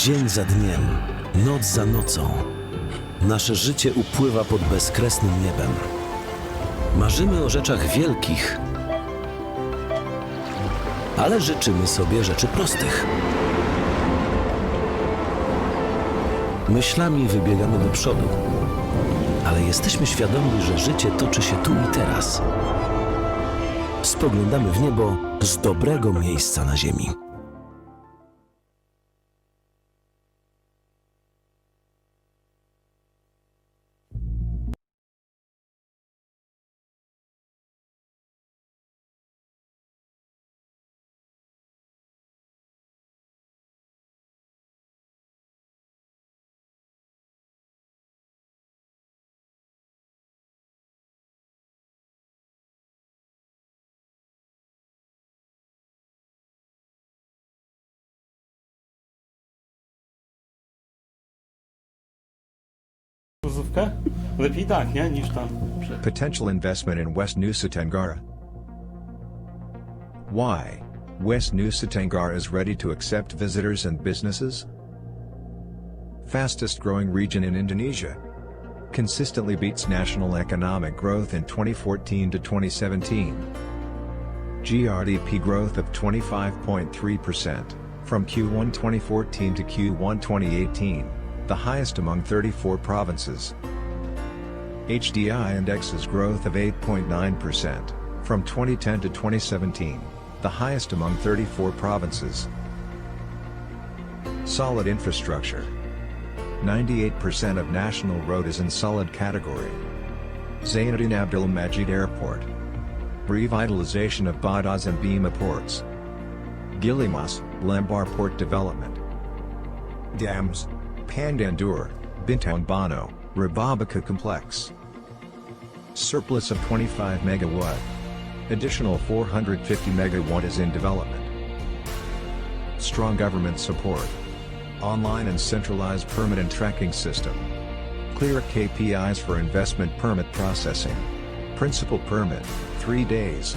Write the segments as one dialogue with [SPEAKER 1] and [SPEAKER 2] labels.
[SPEAKER 1] Dzień za dniem, noc za nocą. Nasze życie upływa pod bezkresnym niebem. Marzymy o rzeczach wielkich, ale życzymy sobie rzeczy prostych. Myślami wybiegamy do przodu, ale jesteśmy świadomi, że życie toczy się tu i teraz. Spoglądamy w niebo z dobrego miejsca na ziemi.
[SPEAKER 2] Lepiej tak, nie? Niż tam.
[SPEAKER 3] Potential investment in West Nusa Tenggara. Why? West Nusa Tenggara is ready to accept visitors and businesses? Fastest growing region in Indonesia. Consistently beats national economic growth in 2014 to 2017. GRDP growth of 25.3%, from Q1 2014 to Q1 2018, the highest among 34 provinces. HDI index's growth of 8.9%, from 2010 to 2017, the highest among 34 provinces. Solid infrastructure. 98% of national road is in solid category. Zainuddin Abdulmajid Airport. Revitalization of Badas and Bima ports. Gilimas, Lembar Port Development. Dams. Pandandur, Bintang Bano, Rababaka Complex. Surplus of 25 megawatt. Additional 450 megawatt is in development. Strong government support. Online and centralized permit and tracking system. Clear KPIs for investment permit processing. Principal permit, 3 days.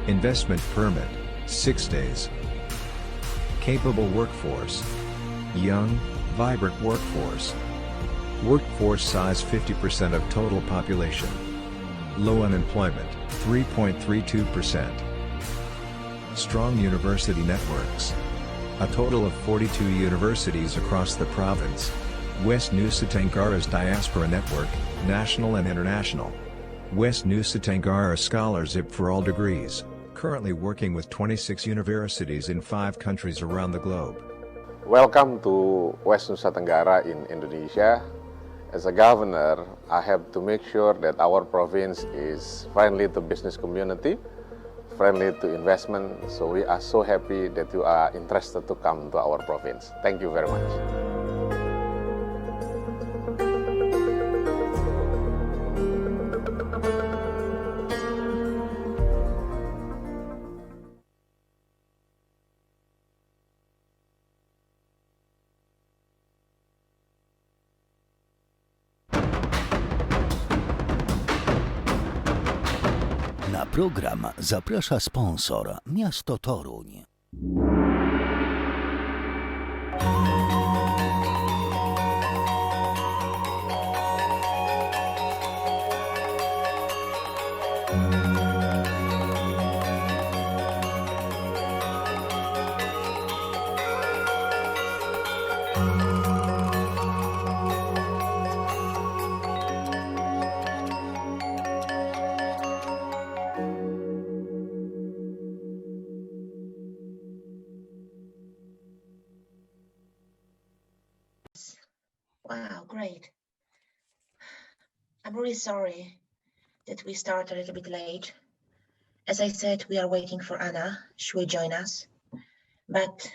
[SPEAKER 3] Investment permit, 6 days. Capable workforce. Young, vibrant workforce. Workforce size 50% of total population. Low unemployment, 3.32%. Strong university networks. A total of 42 universities across the province. West Nusa Tenggara's diaspora network, national and international. West Nusa Tenggara scholarship for all degrees, currently working with 26 universities in 5 countries around the globe.
[SPEAKER 4] Welcome to West Nusa Tenggara in Indonesia. As a governor, I have to make sure that our province is friendly to business community, friendly to investment, so we are so happy that you are interested to come to our province. Thank you very much.
[SPEAKER 5] Na program zaprasza sponsor miasto Toruń.
[SPEAKER 6] Wow, great. I'm really sorry that we start a little bit late. As I said, we are waiting for Anna. She will join us. But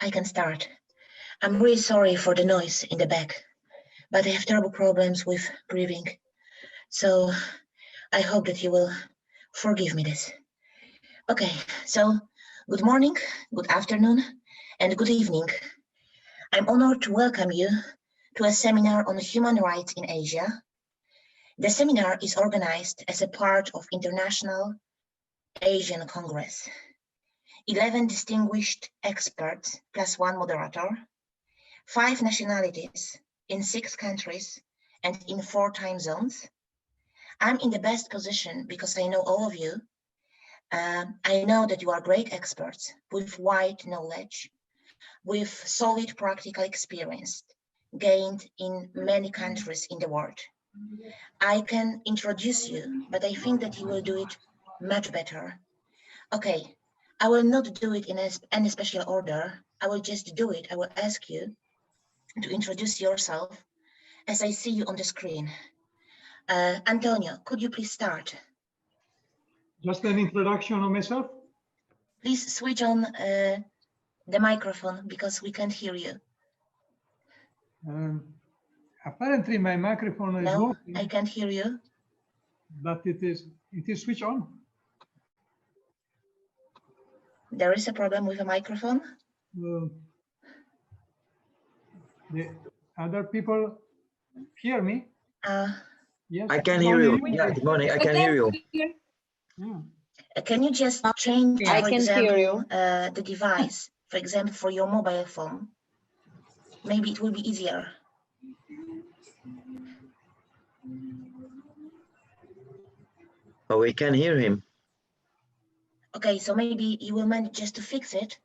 [SPEAKER 6] I can start. I'm really sorry for the noise in the back, but I have terrible problems with breathing. So I hope that you will forgive me this. Okay, so good morning, good afternoon, and good evening. I'm honored to welcome you to a seminar on human rights in Asia. The seminar is organized as a part of International Asian Congress. 11 distinguished experts plus 1 moderator 5 nationalities in 6 countries and in 4 time zones. I'm in the best position because I know all of you. I know that you are great experts with wide knowledge, with solid practical experience gained in many countries in the world. I can introduce you, but I think that you will do it much better. Okay, I will not do it in any special order. I will just do it. I will ask you to introduce yourself as I see you on the screen. Antonio, could you please start?
[SPEAKER 7] Just an introduction of myself.
[SPEAKER 6] Please switch on the microphone because we can't hear you.
[SPEAKER 7] Apparently my microphone is
[SPEAKER 6] No,
[SPEAKER 7] working,
[SPEAKER 6] I can't hear you.
[SPEAKER 7] but it is switched on.
[SPEAKER 6] There is a problem with a microphone.
[SPEAKER 7] The other people hear me? Yes.
[SPEAKER 8] I can hear you. Yeah, good morning. I can hear you.
[SPEAKER 7] Yeah.
[SPEAKER 6] Can you just change,
[SPEAKER 9] I
[SPEAKER 6] for
[SPEAKER 9] can
[SPEAKER 6] example,
[SPEAKER 9] hear you.
[SPEAKER 6] the device, for example, for your mobile phone? Maybe it will be easier.
[SPEAKER 8] Oh, we can hear him.
[SPEAKER 6] Okay, so maybe you will manage just to fix it,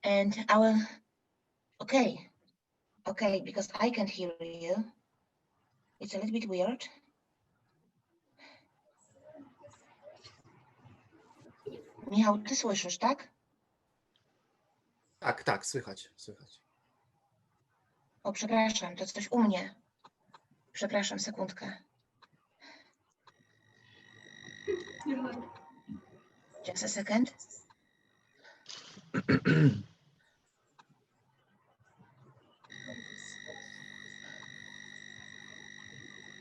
[SPEAKER 6] and I will. Okay, because I can't hear you. It's a little bit weird. Michał, ty słyszysz, tak?
[SPEAKER 2] Tak, słychać.
[SPEAKER 6] O, przepraszam, to coś u mnie. Przepraszam, sekundkę. Just a second.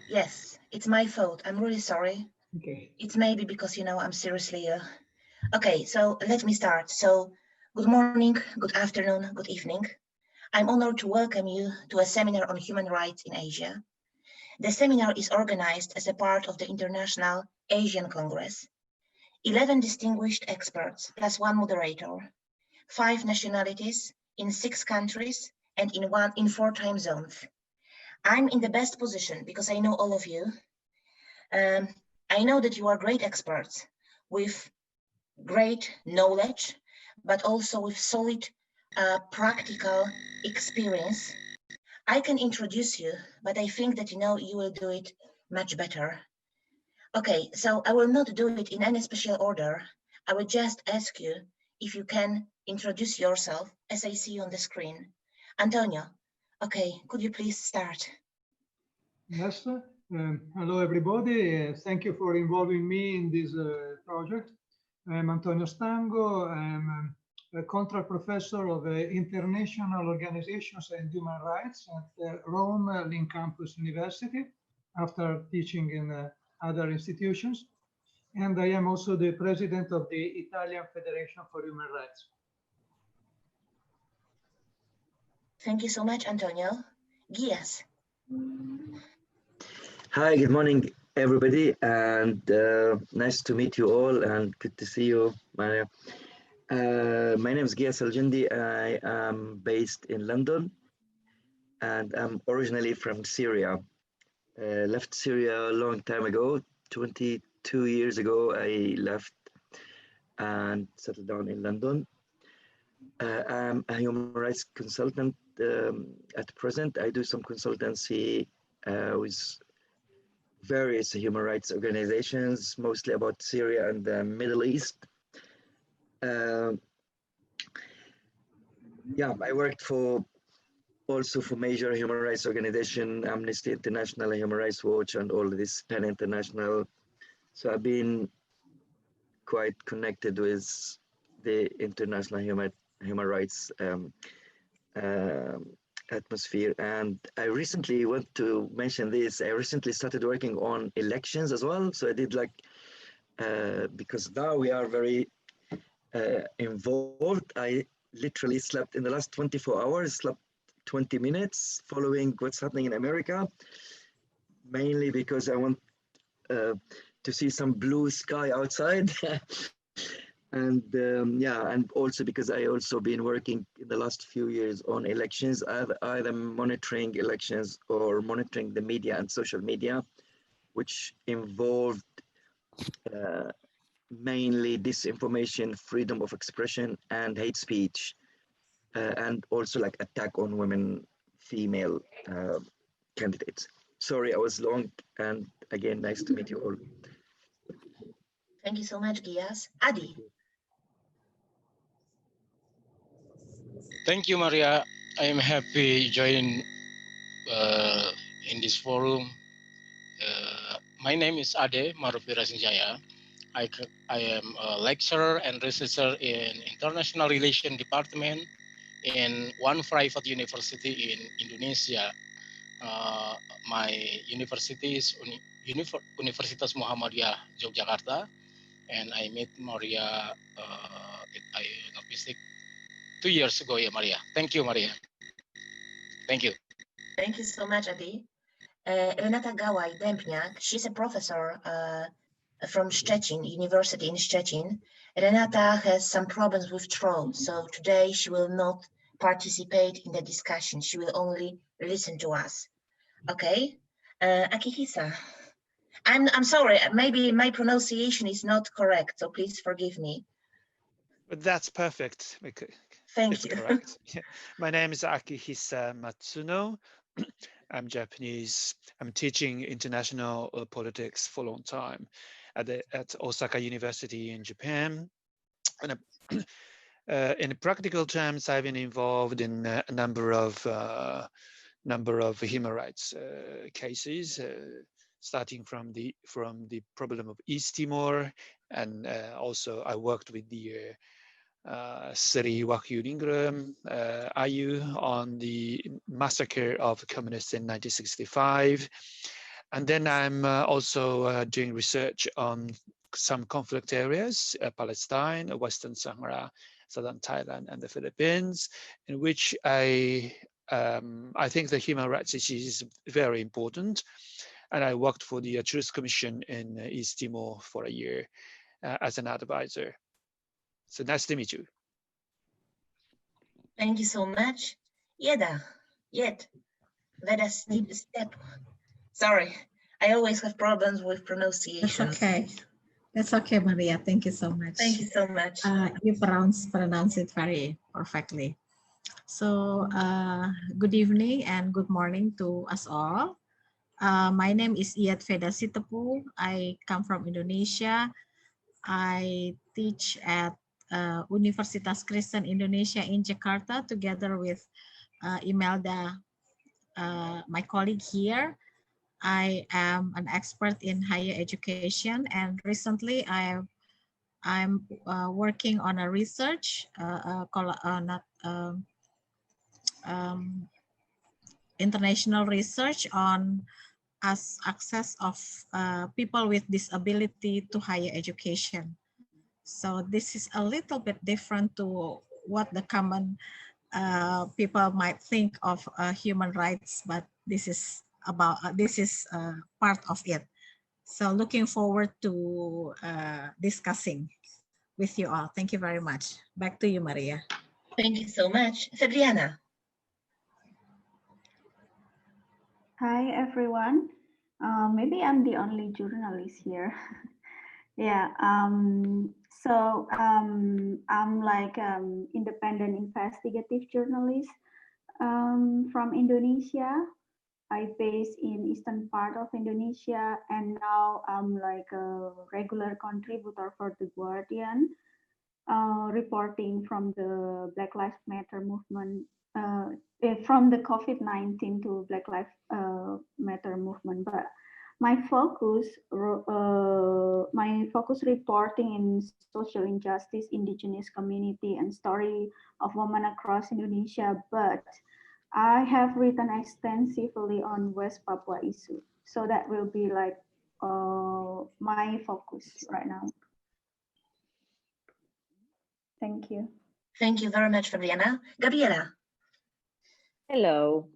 [SPEAKER 6] Yes, it's my fault. I'm really sorry.
[SPEAKER 7] Okay.
[SPEAKER 6] It's maybe because, I'm seriously ill. Okay, so let me start. So, good morning, good afternoon, good evening. I'm honored to welcome you to a seminar on human rights in Asia. The seminar is organized as a part of the International Asian Congress. 11 distinguished experts plus 1 moderator, 5 nationalities in 6 countries and in 4 time zones. I'm in the best position because I know all of you. I know that you are great experts with great knowledge, but also with solid practical experience. I can introduce you, but I think that you will do it much better. Okay, so I will not do it in any special order. I will just ask you if you can introduce yourself as I see you on the screen. Antonio, okay, could you please start?
[SPEAKER 7] Yes. Hello, everybody. Thank you for involving me in this project. I'm Antonio Stango. I'm a contract professor of International Organizations and Human Rights at Rome Link Campus University after teaching in other institutions. And I am also the president of the Italian Federation for Human Rights.
[SPEAKER 6] Thank you so much, Antonio. Gias.
[SPEAKER 8] Hi, good morning, everybody, and nice to meet you all, and good to see you, Maria. My name is Gias Aljendi. I am based in London, and I'm originally from Syria. Left Syria a long time ago, 22 years ago. I left and settled down in London. I'm a human rights consultant at present. I do some consultancy with various human rights organizations, mostly about Syria and the Middle East. I worked also for major human rights organization, Amnesty International, Human Rights Watch, and all this PEN International. So I've been quite connected with the international human rights atmosphere. And I recently want to mention this. I recently started working on elections as well. So I did because now we are very involved. I literally slept in the last 24 hours, slept 20 minutes following what's happening in America, mainly because I want to see some blue sky outside. And yeah, and also because I also been working in the last few years on elections, either monitoring elections or monitoring the media and social media, which involved mainly disinformation, freedom of expression, and hate speech, and also like attack on women, female candidates. Sorry, I was long, and again, nice to meet you all.
[SPEAKER 6] Thank you so much, Gias. Adi.
[SPEAKER 9] Thank you, Maria. I am happy joining in this forum. My name is Ade Marufira Sinjaya. I am a lecturer and researcher in International Relations Department in one private university in Indonesia. My university is Universitas Muhammadiyah Yogyakarta, and I met Maria at IUNOPISTIC 2 years ago. Yeah, Maria. Thank you, Maria. Thank you.
[SPEAKER 6] Thank you so much, Adi. Renata Gałaj-Dębniak, she's a professor from Szczecin, University in Szczecin. Renata has some problems with throat, so today she will not participate in the discussion. She will only listen to us. Okay? Akihisa. I'm sorry, maybe my pronunciation is not correct, so please forgive me.
[SPEAKER 10] But that's perfect.
[SPEAKER 6] Thank
[SPEAKER 10] It's
[SPEAKER 6] you.
[SPEAKER 10] correct. My name is Akihisa Matsuno. I'm Japanese. I'm teaching international politics for a long time at Osaka University in Japan. And in practical terms, I've been involved in a number of human rights cases, starting from the problem of East Timor, and also I worked with the Sri Wahyudiningrum Ayu on the massacre of communists in 1965. And then I'm also doing research on some conflict areas, Palestine, Western Sahara, Southern Thailand, and the Philippines, in which I think the human rights issue is very important. And I worked for the Truth Commission in East Timor for a year as an advisor. So nice to meet you.
[SPEAKER 6] Thank you so much. Jeda. Step. Sorry, I always have problems with pronunciation.
[SPEAKER 11] That's okay. That's okay, Maria. Thank you so much.
[SPEAKER 6] Thank you so much.
[SPEAKER 11] You pronounce it very perfectly. So good evening and good morning to us all. My name is Iyat Veda Sitepu. I come from Indonesia. I teach at Universitas Kristen Indonesia in Jakarta together with Imelda, my colleague here. I am an expert in higher education, and recently I'm working on a research, international research on access of people with disability to higher education. So this is a little bit different to what the common people might think of human rights, but this is part of it. So looking forward to discussing with you all. Thank you very much. Back to you, Maria.
[SPEAKER 6] Thank you so much. Fabriana.
[SPEAKER 12] Hi, everyone. Maybe I'm the only journalist here. Yeah, so I'm like independent investigative journalist from Indonesia. I based in eastern part of Indonesia, and now I'm like a regular contributor for The Guardian, reporting from the Black Lives Matter movement, from the COVID-19 to Black Lives Matter movement. But my focus reporting in social injustice, indigenous community, and story of women across Indonesia. But I have written extensively on West Papua issue, so that will be like my focus right now. Thank you.
[SPEAKER 6] Thank you very much, Fabriana. Gabriela.
[SPEAKER 13] Hello.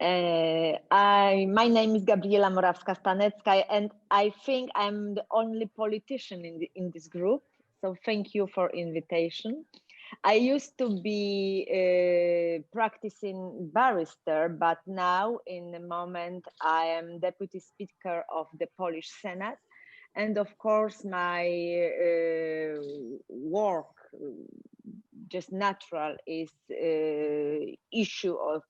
[SPEAKER 13] My name is Gabriela Morawska-Stanecka, and I think I'm the only politician in this group. So thank you for invitation. I used to be practicing barrister, but now in the moment I am deputy speaker of the Polish Senate. And of course, my work, just natural, is issue of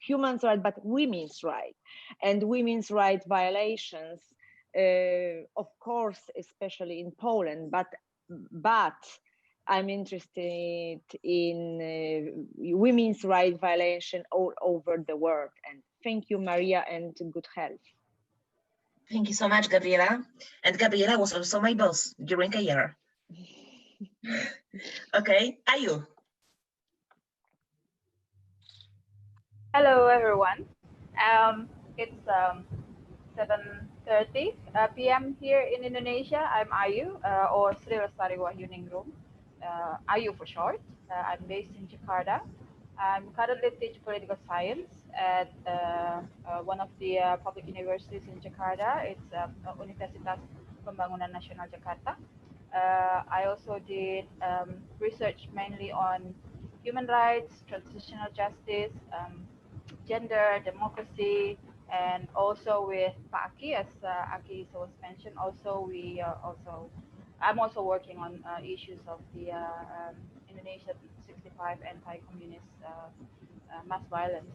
[SPEAKER 13] human rights, but women's rights and women's rights violations, of course, especially in Poland, but I'm interested in women's rights violation all over the world. And thank you, Maria, and good health.
[SPEAKER 6] Thank you so much, Gabriela. And Gabriela was also my boss during a year. Okay, Ayu.
[SPEAKER 14] Hello, everyone. It's 7:30 p.m. here in Indonesia. I'm Ayu, or Sri Lestari Wahyuningrum, Ayu for short. I'm based in Jakarta. I'm currently teaching political science at one of the public universities in Jakarta. It's Universitas Pembangunan Nasional Jakarta. I also did research mainly on human rights, transitional justice, gender, democracy, and also with Aki, as Aki was mentioned. Also, I'm also working on issues of the Indonesia 65 anti-communist mass violence.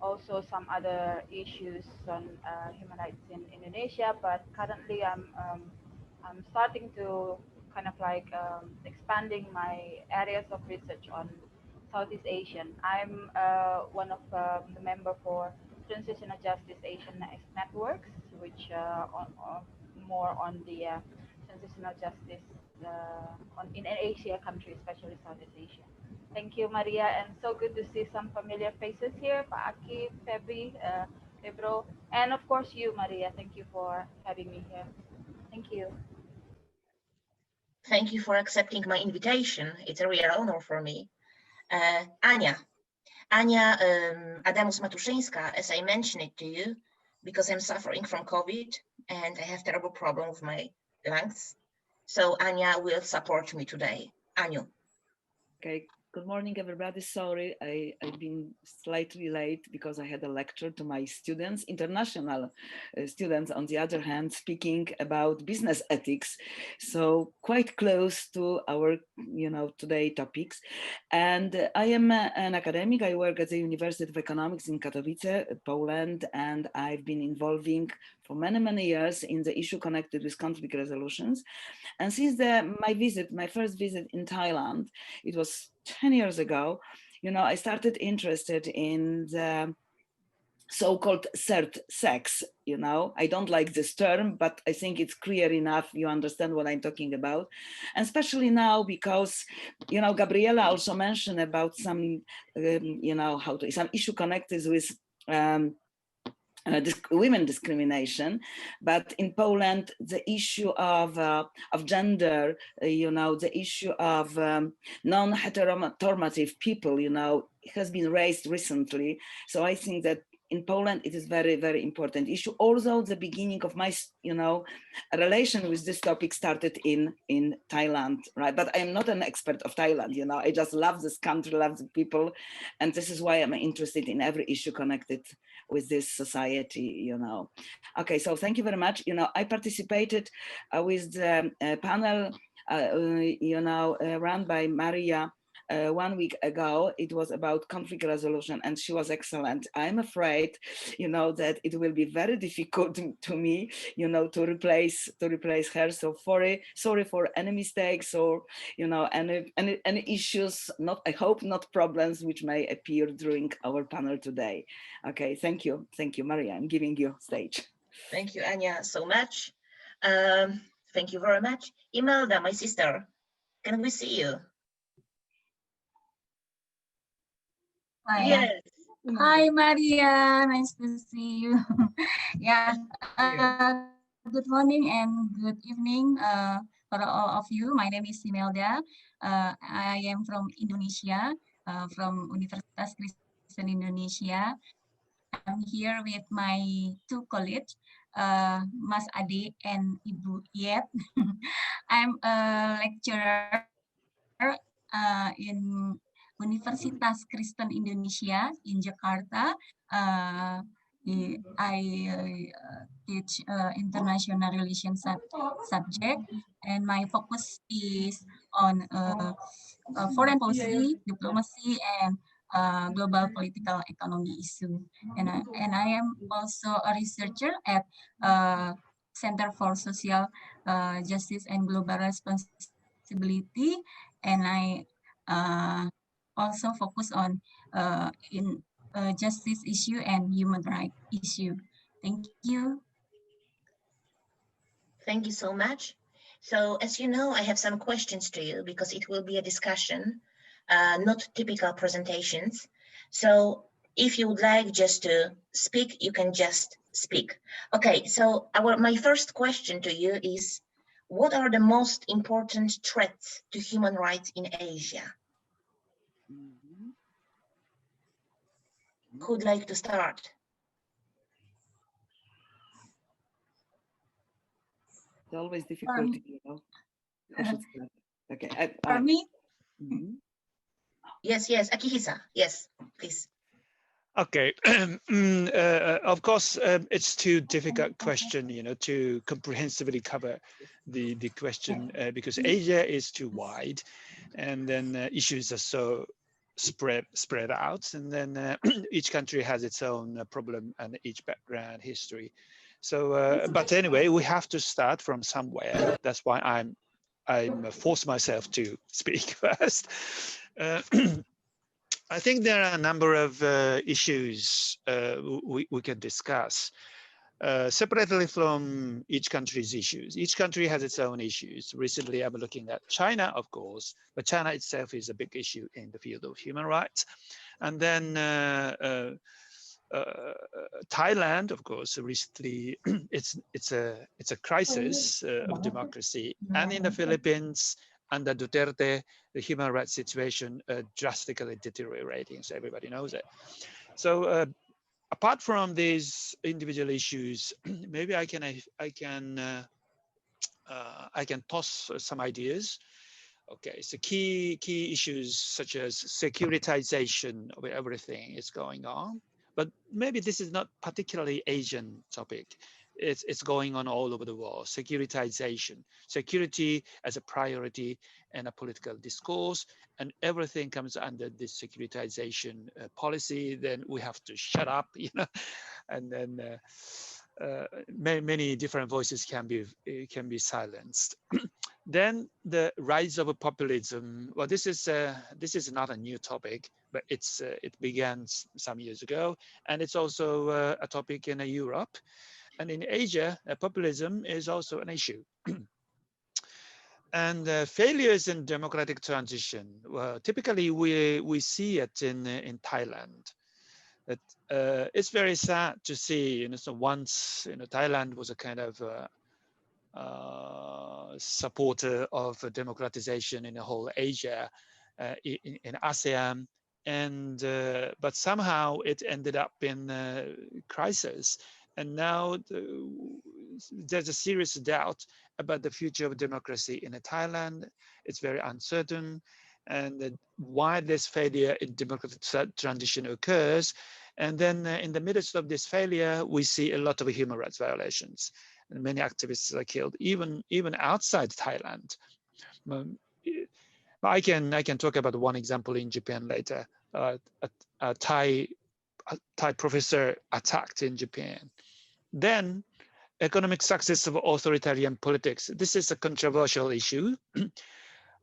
[SPEAKER 14] Also some other issues on human rights in Indonesia, but currently I'm starting to kind of like expanding my areas of research on Southeast Asian. I'm one of the member for Transitional Justice Asian Networks, which more on the transitional justice in Asia countries, especially Southeast Asia. Thank you, Maria, and so good to see some familiar faces here, Pak Aki, Febri, Ebro, and of course you, Maria. Thank you for having me here. Thank you.
[SPEAKER 6] Thank you for accepting my invitation. It's a real honor for me. Ania Adamus-Matuszyńska, as I mentioned it to you, because I'm suffering from COVID and I have terrible problem with my lungs. So Ania will support me today. Aniu.
[SPEAKER 15] Okay. Good morning, everybody. Sorry, I've been slightly late because I had a lecture to my students, international students, on the other hand, speaking about business ethics. So quite close to our, today topics. And I am an academic. I work at the University of Economics in Katowice, Poland, and I've been involving for many, many years in the issue connected with conflict resolutions. And since my first visit in Thailand, it was 10 years ago, I started interested in the so-called third sex. I don't like this term, but I think it's clear enough. You understand what I'm talking about. And especially now, because, Gabriela also mentioned about some, some issue connected with women discrimination, but in Poland, the issue of gender, the issue of non-heteronormative people, has been raised recently. So I think that in Poland, it is very, very important issue. Although the beginning of my, relation with this topic started in Thailand, right? But I am not an expert of Thailand, I just love this country, love the people. And this is why I'm interested in every issue connected with this society, Okay, so thank you very much. I participated with the panel, run by Maria 1 week ago. It was about conflict resolution and she was excellent. I'm afraid, that it will be very difficult to me, to replace her. So sorry for any mistakes or, any issues, I hope not problems which may appear during our panel today. Okay, thank you, Maria. I'm giving you stage.
[SPEAKER 6] Thank you, Ania, so much. Thank you very much. Imelda, my sister, can we see you?
[SPEAKER 16] Hi.
[SPEAKER 6] Yes.
[SPEAKER 16] Hi, Maria. Nice to see you. Yeah. Good morning and good evening for all of you. My name is Imelda. I am from Indonesia, from Universitas Kristen Indonesia. I'm here with my two colleagues, Mas Ade and Ibu Yet. I'm a lecturer in Universitas Kristen Indonesia in Jakarta. I teach international relations subject, and my focus is on foreign policy, diplomacy, and global political economy issue. And I am also a researcher at Center for Social Justice and Global Responsibility, and I also focus on in justice issue and human rights issue. Thank you.
[SPEAKER 6] Thank you so much. So as you know, I have some questions to you because it will be a discussion, not typical presentations. So if you would like just to speak, you can just speak. Okay, so my first question to you is, what are the most important threats to human rights in Asia? Who would like to start?
[SPEAKER 15] It's always difficult, you know. I should start. Okay.
[SPEAKER 16] For me?
[SPEAKER 6] Yes, Akihisa. Yes, please.
[SPEAKER 10] Okay, of course, it's too difficult question, you know, to comprehensively cover the question because Asia is too wide, and then issues are so spread out, and then each country has its own problem and each background history. So, but anyway, we have to start from somewhere. That's why I'm forced myself to speak first. I think there are a number of issues we can discuss separately from each country's issues. Each country has its own issues. Recently, I'm looking at China, of course, but China itself is a big issue in the field of human rights. And then Thailand, of course, recently it's a crisis of democracy, and in the Philippines under Duterte, the human rights situation drastically deteriorating. So everybody knows it. So apart from these individual issues, maybe I can toss some ideas. Okay, so key issues such as securitization of everything is going on. But maybe this is not particularly Asian topic. It's going on all over the world. Securitization, security as a priority and a political discourse, and everything comes under this securitization policy. Then we have to shut up, you know, and then many different voices can be silenced. Then the rise of populism. Well, this is not a new topic, but it began some years ago, and it's also a topic in Europe, and in Asia, populism is also an issue. And failures in democratic transition. Well, typically we see it in Thailand. That it's very sad to see. You know, so once Thailand was a kind of supporter of democratization in the whole Asia, in ASEAN, and but somehow it ended up in crisis, and now there's a serious doubt about the future of democracy in Thailand. It's very uncertain, and why this failure in democratic transition occurs. And then in the midst of this failure, we see a lot of human rights violations. And many activists are killed, even outside Thailand. I can talk about one example in Japan later. A Thai professor attacked in Japan. Then economic success of authoritarian politics. This is a controversial issue.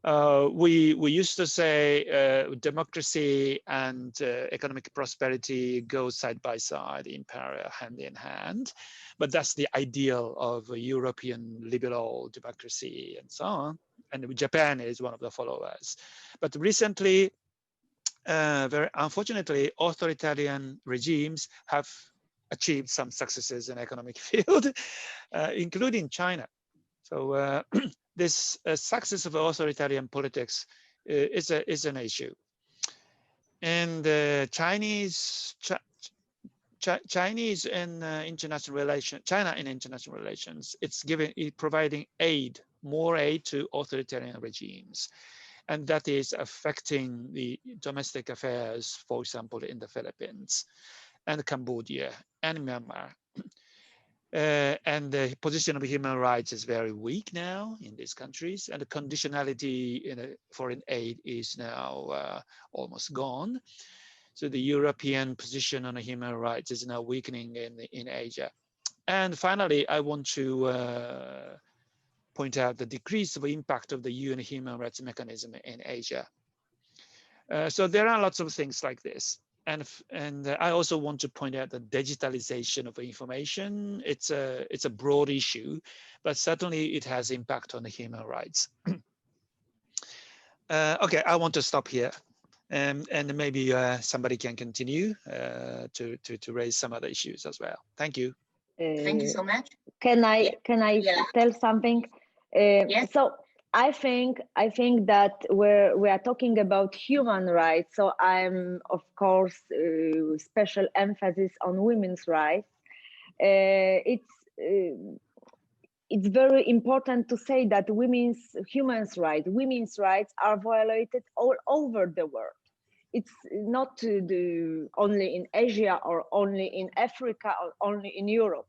[SPEAKER 10] We used to say democracy and economic prosperity go side by side, in parallel, hand in hand. But that's the ideal of a European liberal democracy and so on. And Japan is one of the followers. But recently, very unfortunately, authoritarian regimes have achieved some successes in economic field, including China. So this success of authoritarian politics is an issue. And Chinese in international relations, China in international relations, it's providing aid, more aid to authoritarian regimes. And that is affecting the domestic affairs, for example, in the Philippines and Cambodia and Myanmar. And the position of human rights is very weak now in these countries, and the conditionality in foreign aid is now almost gone. So the European position on human rights is now weakening in Asia. And finally, I want to point out the decrease of impact of the UN human rights mechanism in Asia. So there are lots of things like this. And I also want to point out the digitalization of information. It's a broad issue, but certainly it has impact on the human rights. Okay, I want to stop here. And maybe somebody can continue to raise some other issues as well. Thank you.
[SPEAKER 6] Thank you so much.
[SPEAKER 13] Can I tell something?
[SPEAKER 6] Yes.
[SPEAKER 13] So I think that we are talking about human rights. So I'm of course special emphasis on women's rights. It's very important to say that women's rights are violated all over the world. It's not only in Asia or only in Africa or only in Europe.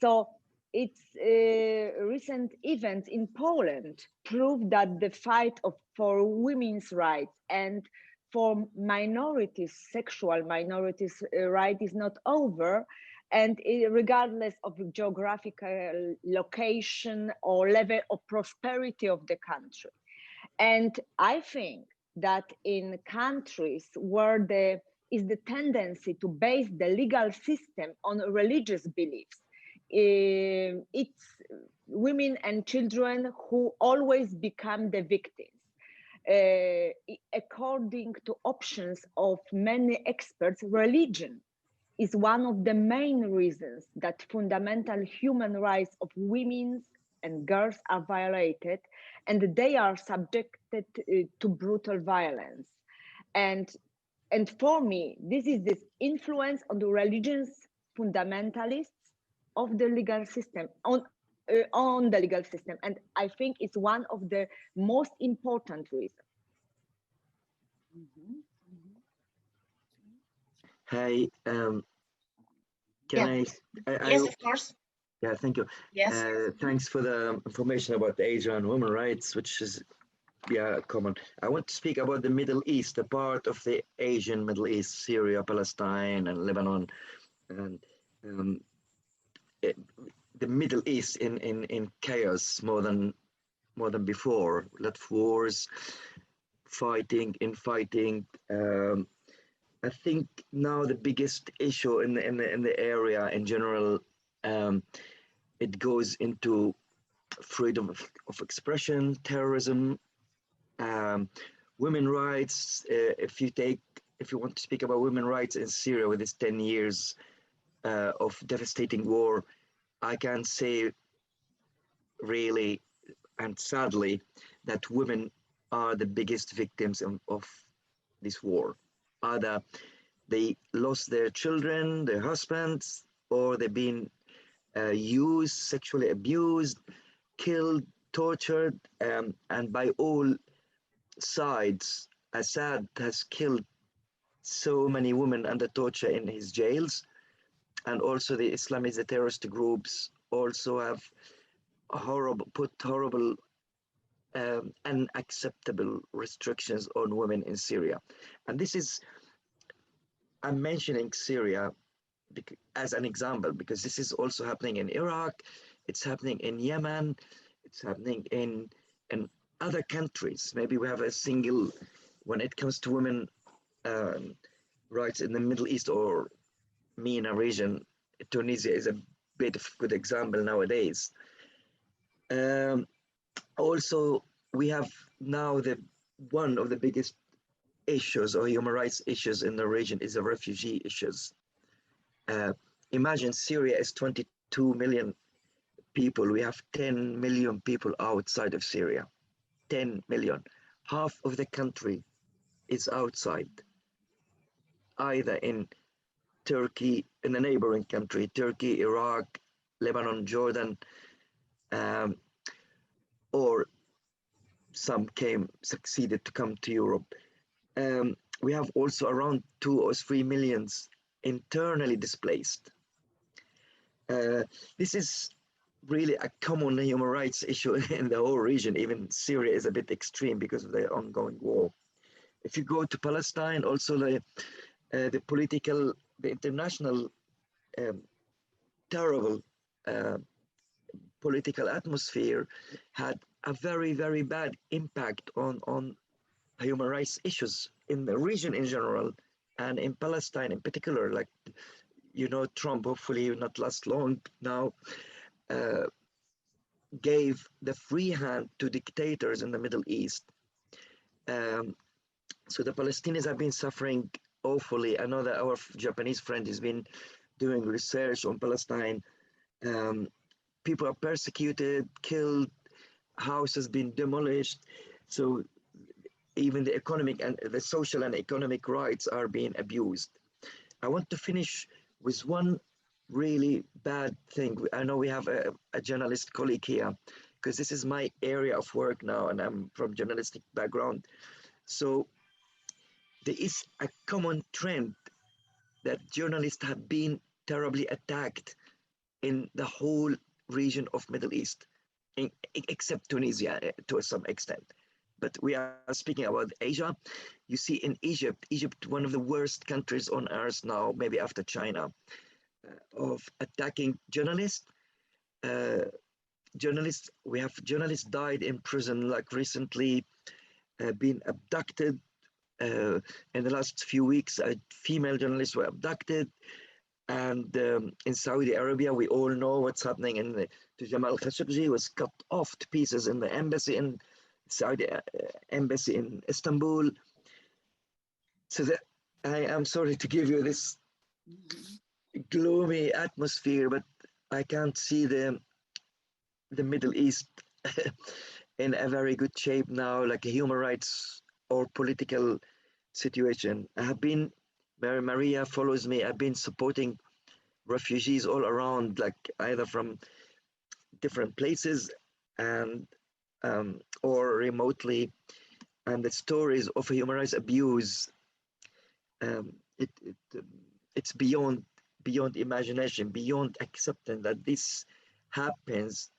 [SPEAKER 13] So it's recent events in Poland prove that the fight for women's rights and for minorities, sexual minorities' right is not over. And regardless of geographical location or level of prosperity of the country. And I think that in countries where there is the tendency to base the legal system on religious beliefs, it's women and children who always become the victims. According to options of many experts, religion is one of the main reasons that fundamental human rights of women and girls are violated, and they are subjected to brutal violence. And for me, this is this influence on the religious fundamentalists of the legal system, on the legal system. And I think it's one of the most important reasons.
[SPEAKER 8] Hi,
[SPEAKER 6] Yes, of course.
[SPEAKER 8] Yeah, thank you.
[SPEAKER 6] Yes.
[SPEAKER 8] Thanks for the information about Asia and women rights, which is common. I want to speak about the Middle East, a part of the Asian Middle East, Syria, Palestine, and Lebanon, and the Middle East in chaos more than before. Lot of wars, fighting. I think now the biggest issue in the area in general, it goes into freedom of expression, terrorism, women rights. If you want to speak about women rights in Syria with its 10 years of devastating war, I can say really and sadly that women are the biggest victims of this war. Either they lost their children, their husbands, or they've been used, sexually abused, killed, tortured, and by all sides. Assad has killed so many women under torture in his jails, and also the Islamist, the terrorist groups also have put horrible unacceptable restrictions on women in Syria. And this is, I'm mentioning Syria as an example because this is also happening in Iraq, it's happening in Yemen, it's happening in other countries. Maybe we have a single, when it comes to women rights in the Middle East or MENA region, Tunisia is a bit of a good example nowadays. Also, we have now one of the biggest issues or human rights issues in the region is the refugee issues. Imagine Syria is 22 million people. We have 10 million people outside of Syria. 10 million. Half of the country is outside, either in Turkey, in the neighboring country, Turkey, Iraq, Lebanon, Jordan, or some succeeded to come to Europe. We have also around 2 or 3 millions internally displaced. This is really a common human rights issue in the whole region. Even Syria is a bit extreme because of the ongoing war. If you go to Palestine, also the international terrible political atmosphere had a very, very bad impact on human rights issues in the region in general, and in Palestine in particular. Like, you know, Trump, hopefully will not last long now, gave the free hand to dictators in the Middle East. So the Palestinians have been suffering awfully. I know that our Japanese friend has been doing research on Palestine. People are persecuted, killed, houses been demolished. So even the economic and the social and economic rights are being abused. I want to finish with one really bad thing. I know we have a journalist colleague here, because this is my area of work now, and I'm from journalistic background. So there is a common trend that journalists have been terribly attacked in the whole region of Middle East, except Tunisia to some extent. But we are speaking about Asia. You see in Egypt, one of the worst countries on earth now, maybe after China, of attacking journalists. We have journalists died in prison, like recently been abducted. In the last few weeks, female journalists were abducted. And in Saudi Arabia, we all know what's happening. To Jamal Khashoggi was cut off to pieces in the embassy in Saudi embassy in Istanbul. So that I am sorry to give you this gloomy atmosphere, but I can't see the Middle East in a very good shape now, like a human rights or political situation. I have been, Maria follows me, I've been supporting refugees all around, like either from different places and or remotely, and the stories of human rights abuse, it's beyond imagination, beyond acceptance that this happens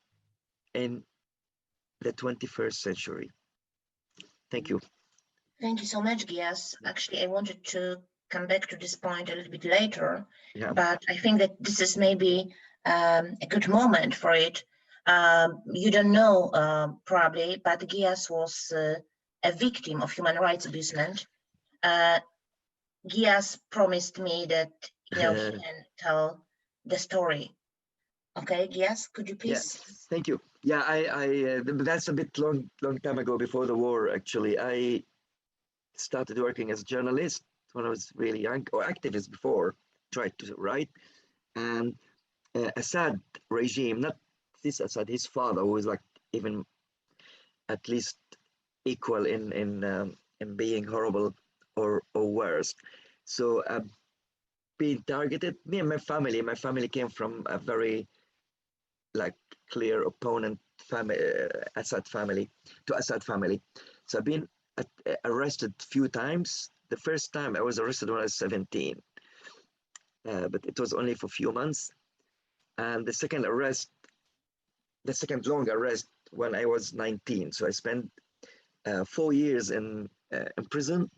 [SPEAKER 8] in the 21st century. Thank you.
[SPEAKER 6] Thank you so much, Gias. Actually, I wanted to come back to this point a little bit later, but I think that this is maybe a good moment for it. You don't know probably, but Gias was a victim of human rights abusement. Gias promised me that he can tell the story. Okay, Gias, could you please?
[SPEAKER 8] Yes, thank you. Yeah, I that's a bit long time ago, before the war. Actually, I started working as a journalist when I was really young, or activist before, tried to write. And Assad regime, not this Assad, his father, who was like even at least equal in being horrible or worse. So being targeted, me and my family came from a very like clear opponent family, Assad family. So I've been arrested a few times. The first time I was arrested when I was 17, but it was only for a few months. And the second long arrest when I was 19. So I spent 4 years in prison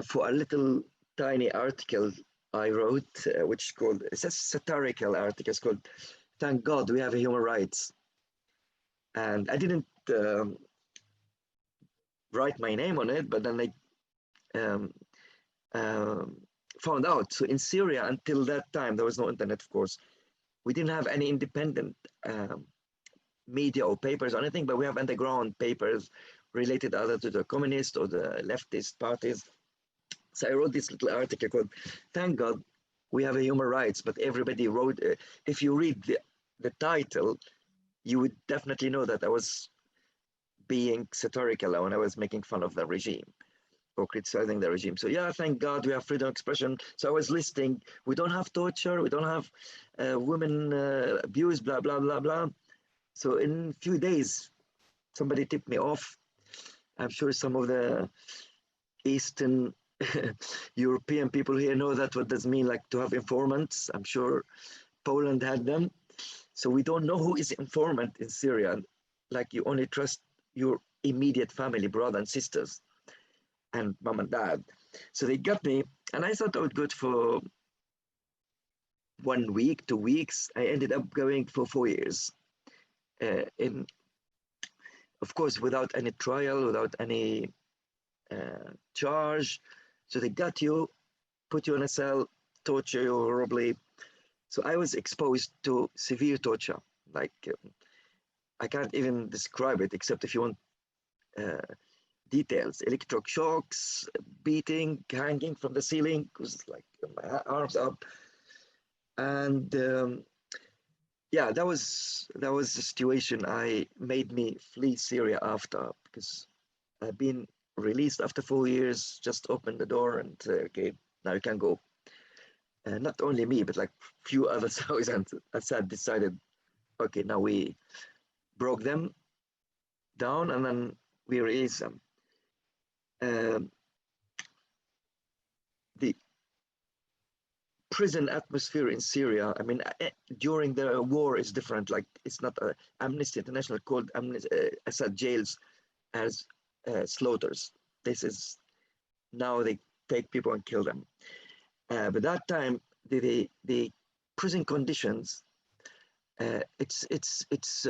[SPEAKER 8] for a little tiny article I wrote, which is called, it's a satirical article, it's called "Thank God We Have Human Rights." And I didn't write my name on it, but then I found out. So in Syria, until that time, there was no internet, of course. We didn't have any independent media or papers or anything, but we have underground papers related either to the communist or the leftist parties. So I wrote this little article called "Thank God We Have Human Rights," but everybody wrote, if you read the title, you would definitely know that I was being satirical when I was making fun of the regime. or criticizing the regime. So yeah, thank God we have freedom of expression. So I was listing, we don't have torture, we don't have women abuse, blah, blah, blah, blah. So in a few days, somebody tipped me off. I'm sure some of the Eastern European people here know that what does mean, like to have informants. I'm sure Poland had them. So we don't know who is informant in Syria. Like you only trust your immediate family, brother and sisters, and mom and dad. So they got me, and I thought I would go for 1 week, 2 weeks. I ended up going for 4 years. Of course, without any trial, without any charge. So they got you, put you in a cell, torture you horribly. So I was exposed to severe torture. Like I can't even describe it, except if you want details. Electric shocks, beating, hanging from the ceiling, was like my arms up, and yeah, that was the situation. I made me flee Syria after, because I've been released after 4 years. Just opened the door and say, okay, now you can go. Not only me, but like few other Saudis, and Assad decided, okay, now we broke them down and then we released them. The prison atmosphere in Syria, I mean, during the war is different. Like it's not Amnesty International called Assad jails as slaughters. This is now they take people and kill them. But that time the prison conditions, it's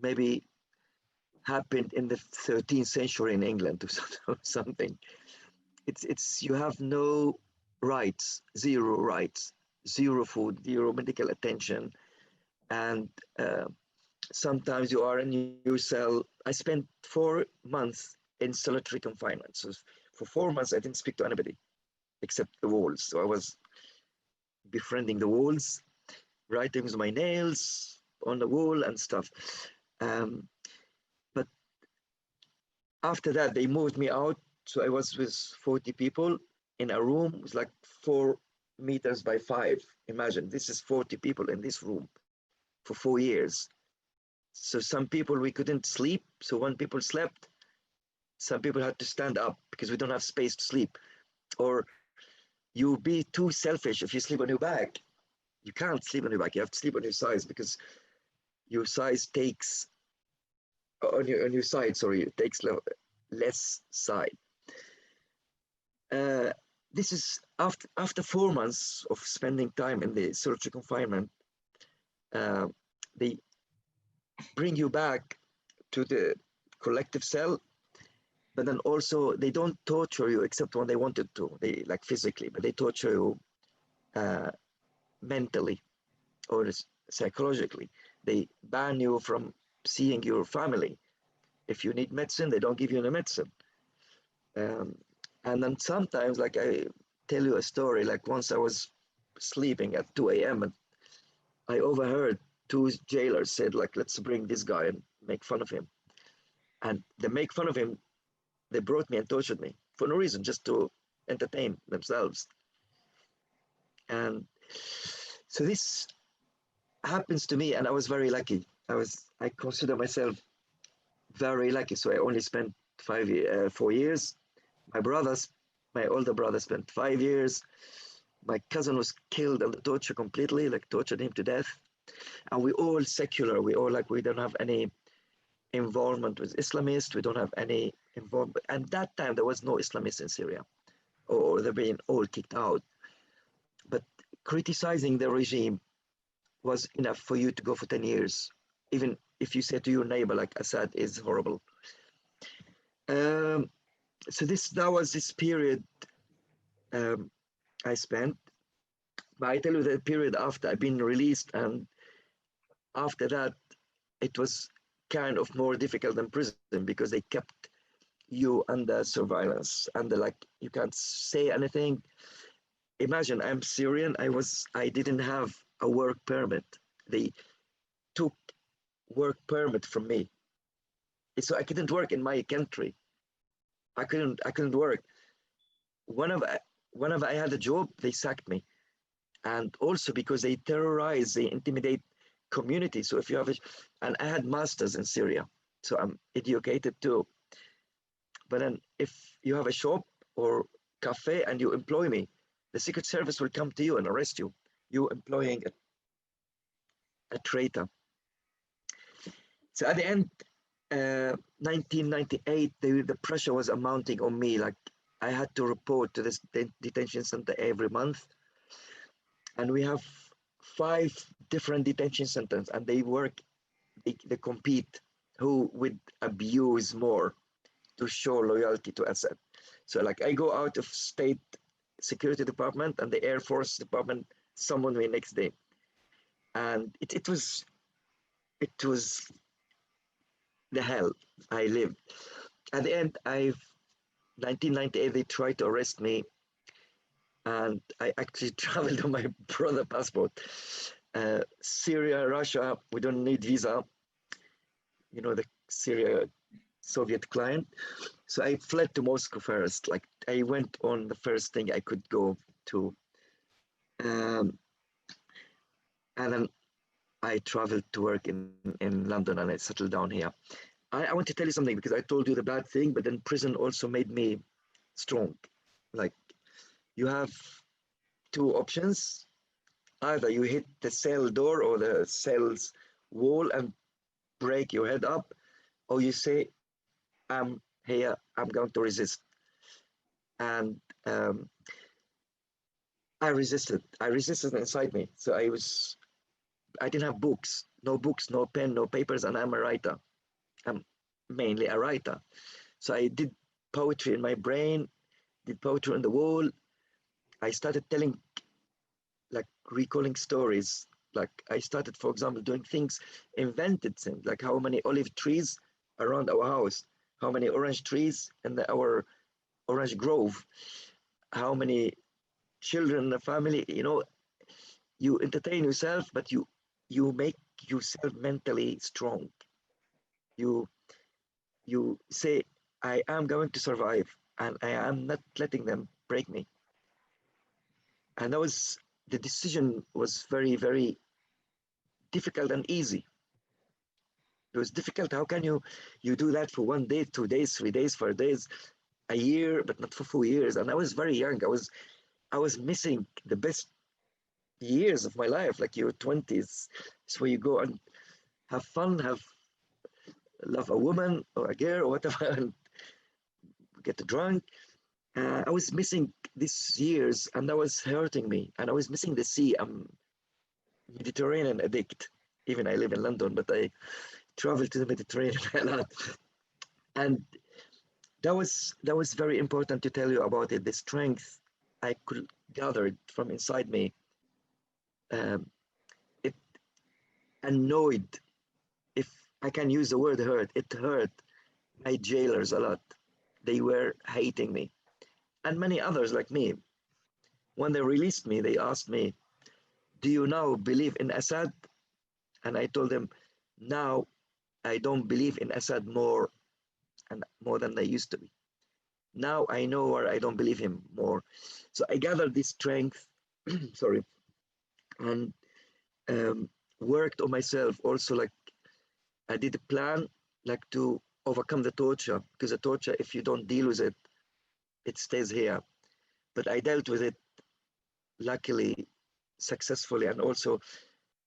[SPEAKER 8] maybe happened in the 13th century in England or something. It's you have no rights, zero food, zero medical attention, and sometimes you are in your cell. I spent 4 months in solitary confinement. So for 4 months, I didn't speak to anybody except the walls. So I was befriending the walls, writing with my nails on the wall and stuff. But after that, they moved me out. So I was with 40 people in a room. It was like 4 meters by 5. Imagine, this is 40 people in this room for 4 years. So some people, we couldn't sleep. So when people slept, some people had to stand up because we don't have space to sleep. Or you'll be too selfish if you sleep on your back. You can't sleep on your back. You have to sleep on your sides because your size takes, on your side, sorry, it takes less side. This is after 4 months of spending time in the solitary confinement. They bring you back to the collective cell, but then also they don't torture you except when they wanted to. They like physically, but they torture you mentally or psychologically. They ban you from seeing your family. If you need medicine, they don't give you the medicine. And then sometimes, like I tell you a story, like once I was sleeping at 2 a.m. and I overheard 2 jailers said, like, let's bring this guy and make fun of him. And they make fun of him. They brought me and tortured me for no reason, just to entertain themselves. And so this happens to me, and I was very lucky. I consider myself very lucky. So I only spent 4 years. My older brother spent 5 years. My cousin was killed under torture completely, like tortured him to death. And we all secular. We all we don't have any involvement with Islamists. We don't have any involvement. And that time there was no Islamists in Syria, or they're being all kicked out. But criticizing the regime was enough for you to go for 10 years, even if you say to your neighbor, like, Assad is horrible. So that was this period I spent. But I tell you, the period after I've been released, and after that, it was kind of more difficult than prison because they kept you under surveillance, and you can't say anything. Imagine, I'm Syrian. I didn't have a work permit. They took work permit from me, so I couldn't work in my country. I couldn't work. Whenever I had a job, they sacked me. And also because they terrorize, they intimidate community. So if you have and I had masters in Syria, so I'm educated too. But then if you have a shop or cafe and you employ me, the Secret Service will come to you and arrest you. You employing a traitor. So at the end, 1998, the pressure was amounting on me. Like I had to report to this detention center every month. And we have 5 different detention centers, and they compete who would abuse more to show loyalty to Assad. So like I go out of state security department and the Air Force department summoned me next day. And it was the hell I lived. At the end, 1998, they tried to arrest me, and I actually traveled on my brother's passport. Syria, Russia, we don't need visa. You know, the Syria Soviet client. So I fled to Moscow first. Like I went on the first thing I could go to. And then I traveled to work in London, and I settled down here. I want to tell you something, because I told you the bad thing, but then prison also made me strong. Like you have 2 options. Either you hit the cell door or the cell's wall and break your head up, or you say, I'm here, I'm going to resist. And I resisted inside me. So I didn't have books, no pen, no papers, and I'm a writer. I'm mainly a writer. So I did poetry in my brain, did poetry on the wall. I started recalling stories. Like I started, for example, doing things, invented things, like how many olive trees around our house, how many orange trees in our orange grove, how many children in the family. You know, you entertain yourself, but you make yourself mentally strong. You say, I am going to survive, and I am not letting them break me. And the decision was very, very difficult and easy. It was difficult. How can you do that for 1 day, 2 days, 3 days, 4 days, a year, but not for 4 years? And I was very young. I was missing the best years of my life, like your 20s. It's where you go and have fun, love a woman or a girl or whatever, and get drunk. I was missing these years, and that was hurting me. And I was missing the sea. I'm Mediterranean addict. Even I live in London, but I travel to the Mediterranean a lot. And that was very important to tell you about it. The strength I could gather from inside me. It annoyed, if I can use the word hurt, it hurt my jailers a lot. They were hating me. And many others like me. When they released me, they asked me, do you now believe in Assad? And I told them, now I don't believe in Assad more than I used to be. Now I know where I don't believe him more. So I gathered this strength, sorry, and worked on myself also. Like I did a plan like to overcome the torture, because the torture, if you don't deal with it, it stays here. But I dealt with it luckily, successfully, and also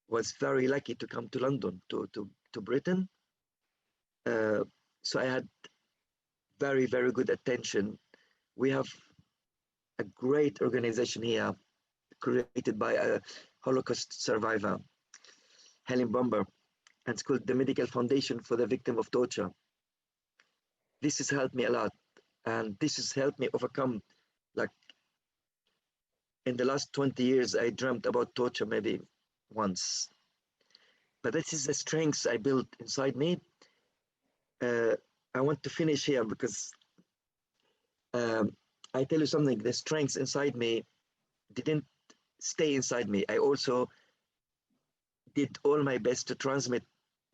[SPEAKER 8] was very lucky to come to London, to Britain. So I had very, very good attention. We have a great organization here, created by a Holocaust survivor, Helen Bomber, and it's called the Medical Foundation for the Victim of Torture. This has helped me a lot, and this has helped me overcome, like, in the last 20 years, I dreamt about torture maybe once. But this is the strengths I built inside me. I want to finish here because I tell you something, the strengths inside me didn't stay inside me. I also did all my best to transmit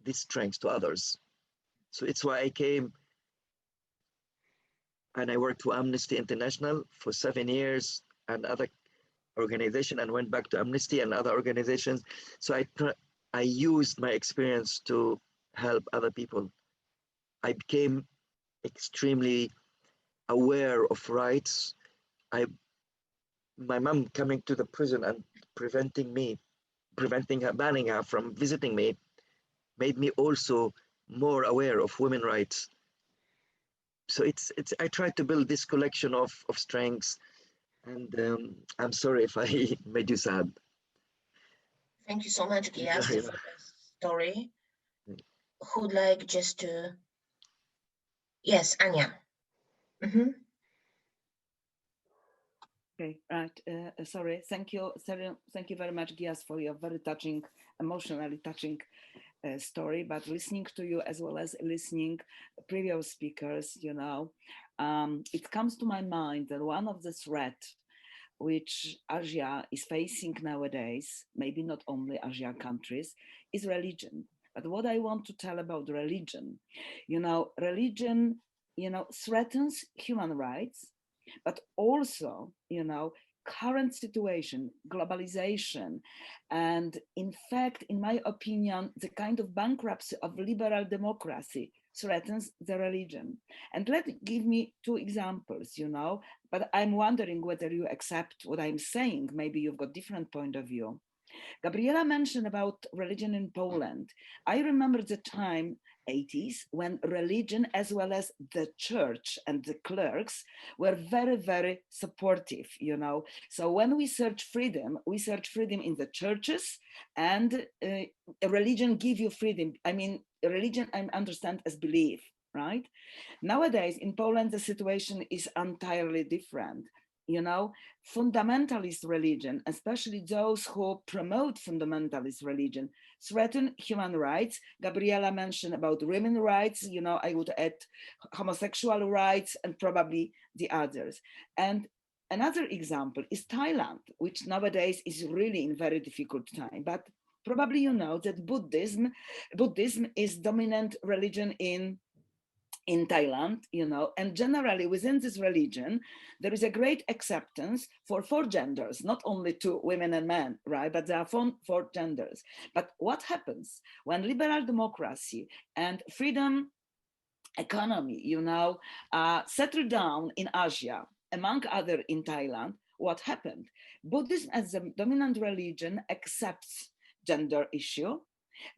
[SPEAKER 8] these strengths to others. So it's why I came and I worked for Amnesty International for 7 years and other organization, and went back to Amnesty and other organizations. So I used my experience to help other people. I became extremely aware of rights. My mom coming to the prison and preventing her, banning her from visiting me, made me also more aware of women's rights. So I tried to build this collection of strengths, and I'm sorry if I made you sad.
[SPEAKER 6] Thank you so much, Gias, for the story. Who'd like just to... Yes, Anya.
[SPEAKER 15] Okay, right. Sorry. Thank you very much, Gias, for your very touching, emotionally touching story. But listening to you, as well as listening previous speakers, it comes to my mind that one of the threats which Asia is facing nowadays, maybe not only Asia countries, is religion. But what I want to tell about religion, religion, threatens human rights, but also, current situation, globalization, and in fact, in my opinion, the kind of bankruptcy of liberal democracy threatens the religion. And give me 2 examples, but I'm wondering whether you accept what I'm saying. Maybe you've got different point of view. Gabriela mentioned about religion in Poland. I remember the time, 80s, when religion as well as the church and the clerks were very, very supportive, So when we search freedom in the churches, and religion give you freedom. I mean, religion I understand as belief, right? Nowadays in Poland, the situation is entirely different. Fundamentalist religion, especially those who promote fundamentalist religion, threaten human rights. Gabriela mentioned about women's rights, I would add homosexual rights and probably the others. And another example is Thailand, which nowadays is really in very difficult time. But probably you know that Buddhism is dominant religion in Thailand, and generally within this religion, there is a great acceptance for 4 genders, not only 2, women and men, right? But there are 4 genders. But what happens when liberal democracy and freedom economy, settle down in Asia, among other in Thailand? What happened? Buddhism as the dominant religion accepts gender issue,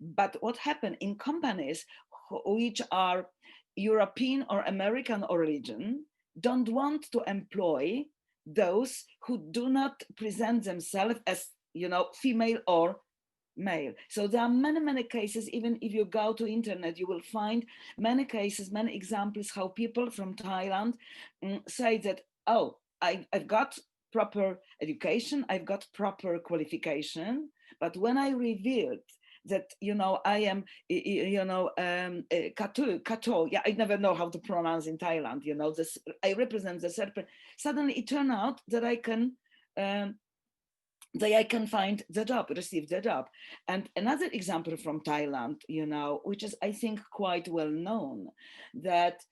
[SPEAKER 15] but what happened in companies which are European or American origin don't want to employ those who do not present themselves as, female or male. So there are many, many cases. Even if you go to internet, you will find many cases, many examples how people from Thailand say that, oh, I've got proper education, I've got proper qualification, but when I revealed that, I am, Kato, yeah, I never know how to pronounce in Thailand, this, I represent the serpent. Suddenly it turned out that I can find the job, receive the job. And another example from Thailand, which is, I think, quite well known, that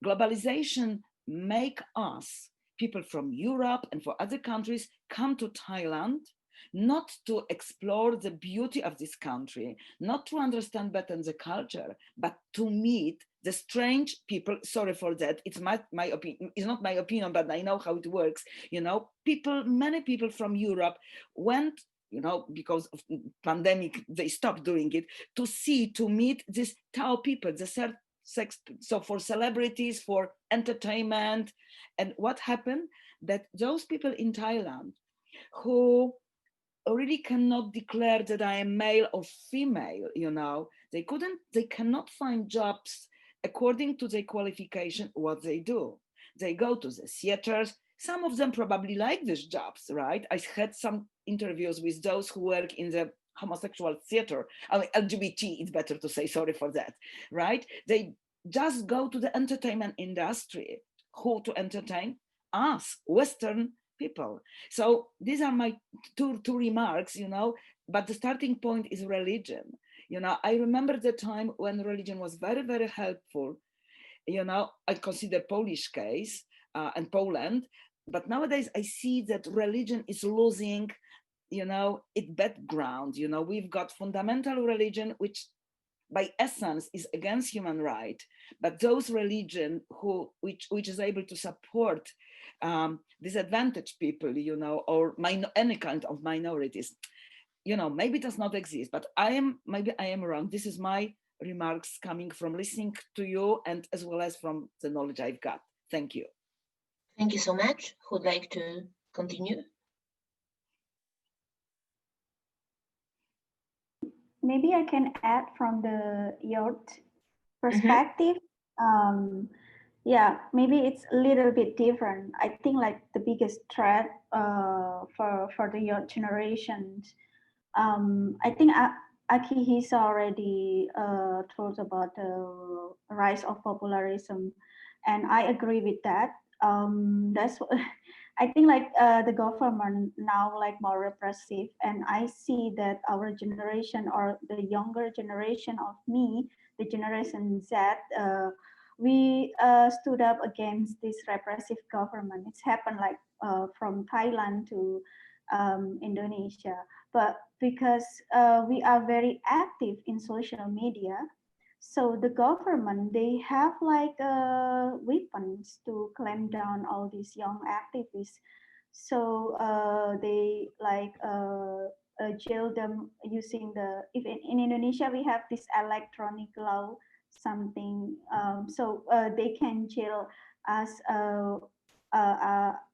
[SPEAKER 15] globalization make us, people from Europe and for other countries, come to Thailand not to explore the beauty of this country, not to understand better the culture, but to meet the strange people. Sorry for that. It's my opinion. It's not my opinion, but I know how it works. Many people from Europe went, because of pandemic, they stopped doing it, to meet these Tao people, the third sex. So for celebrities, for entertainment. And what happened? That those people in Thailand who really cannot declare that I am male or female, they cannot find jobs according to their qualification. What they do, they go to the theaters. Some of them probably like these jobs, right? I had some interviews with those who work in the homosexual theater. I mean, LGBT, it's better to say, sorry for that, right? They just go to the entertainment industry. Who to entertain? Us, Western people. So these are my two remarks, but the starting point is religion. I remember the time when religion was very, very helpful. I consider Polish case. and Poland. But nowadays I see that religion is losing, its background. We've got fundamental religion, which by essence is against human right, but those religion which is able to support disadvantaged people, or any kind of minorities, maybe does not exist. But maybe I am wrong. This is my remarks coming from listening to you and as well as from the knowledge I've got. Thank you.
[SPEAKER 6] Thank you so much. Who'd like to continue?
[SPEAKER 12] Maybe I can add from the youth perspective. Yeah, maybe it's a little bit different. I think like the biggest threat for the youth generations. I think Akihisa already told about the rise of popularism, and I agree with that. That's what I think. Like the government now like more repressive, and I see that our generation or the younger generation of me, the Generation Z, we stood up against this repressive government. It's happened like from Thailand to Indonesia, but because we are very active in social media, so the government, they have like weapons to clamp down all these young activists. So they like jail them using if in Indonesia we have this electronic law something, so they can jail us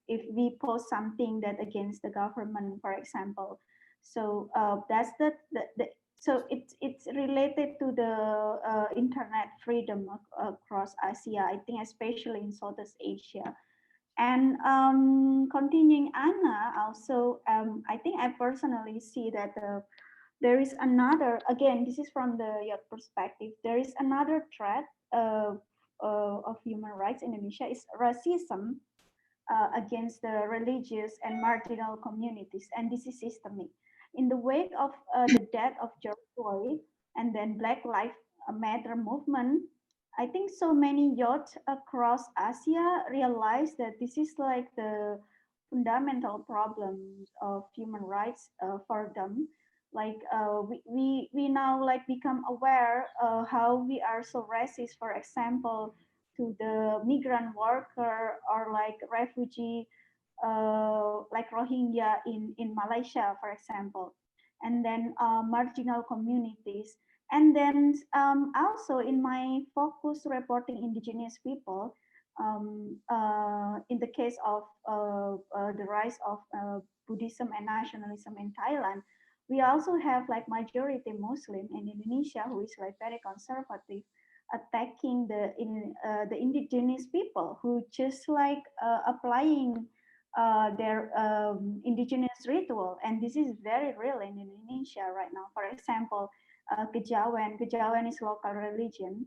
[SPEAKER 12] if we post something that against the government, for example. So that's so it's related to the internet freedom across Asia, I think, especially in Southeast Asia. And continuing Anna, also, I think I personally see that there is another, again, this is from the youth perspective, there is another threat of human rights in Indonesia is racism against the religious and marginal communities, and this is systemic. In the wake of the death of George Floyd and then Black Lives Matter movement, I think so many youth across Asia realize that this is like the fundamental problem of human rights for them. Like we now like become aware how we are so racist, for example, to the migrant worker or like refugee like Rohingya in Malaysia, for example, and then marginal communities. And then also in my focus reporting indigenous people, in the case of the rise of Buddhism and nationalism in Thailand, we also have like majority Muslim in Indonesia who is like very conservative, attacking the indigenous people who just like applying their indigenous ritual, and this is very real in Indonesia right now. For example, Kejawen is local religion.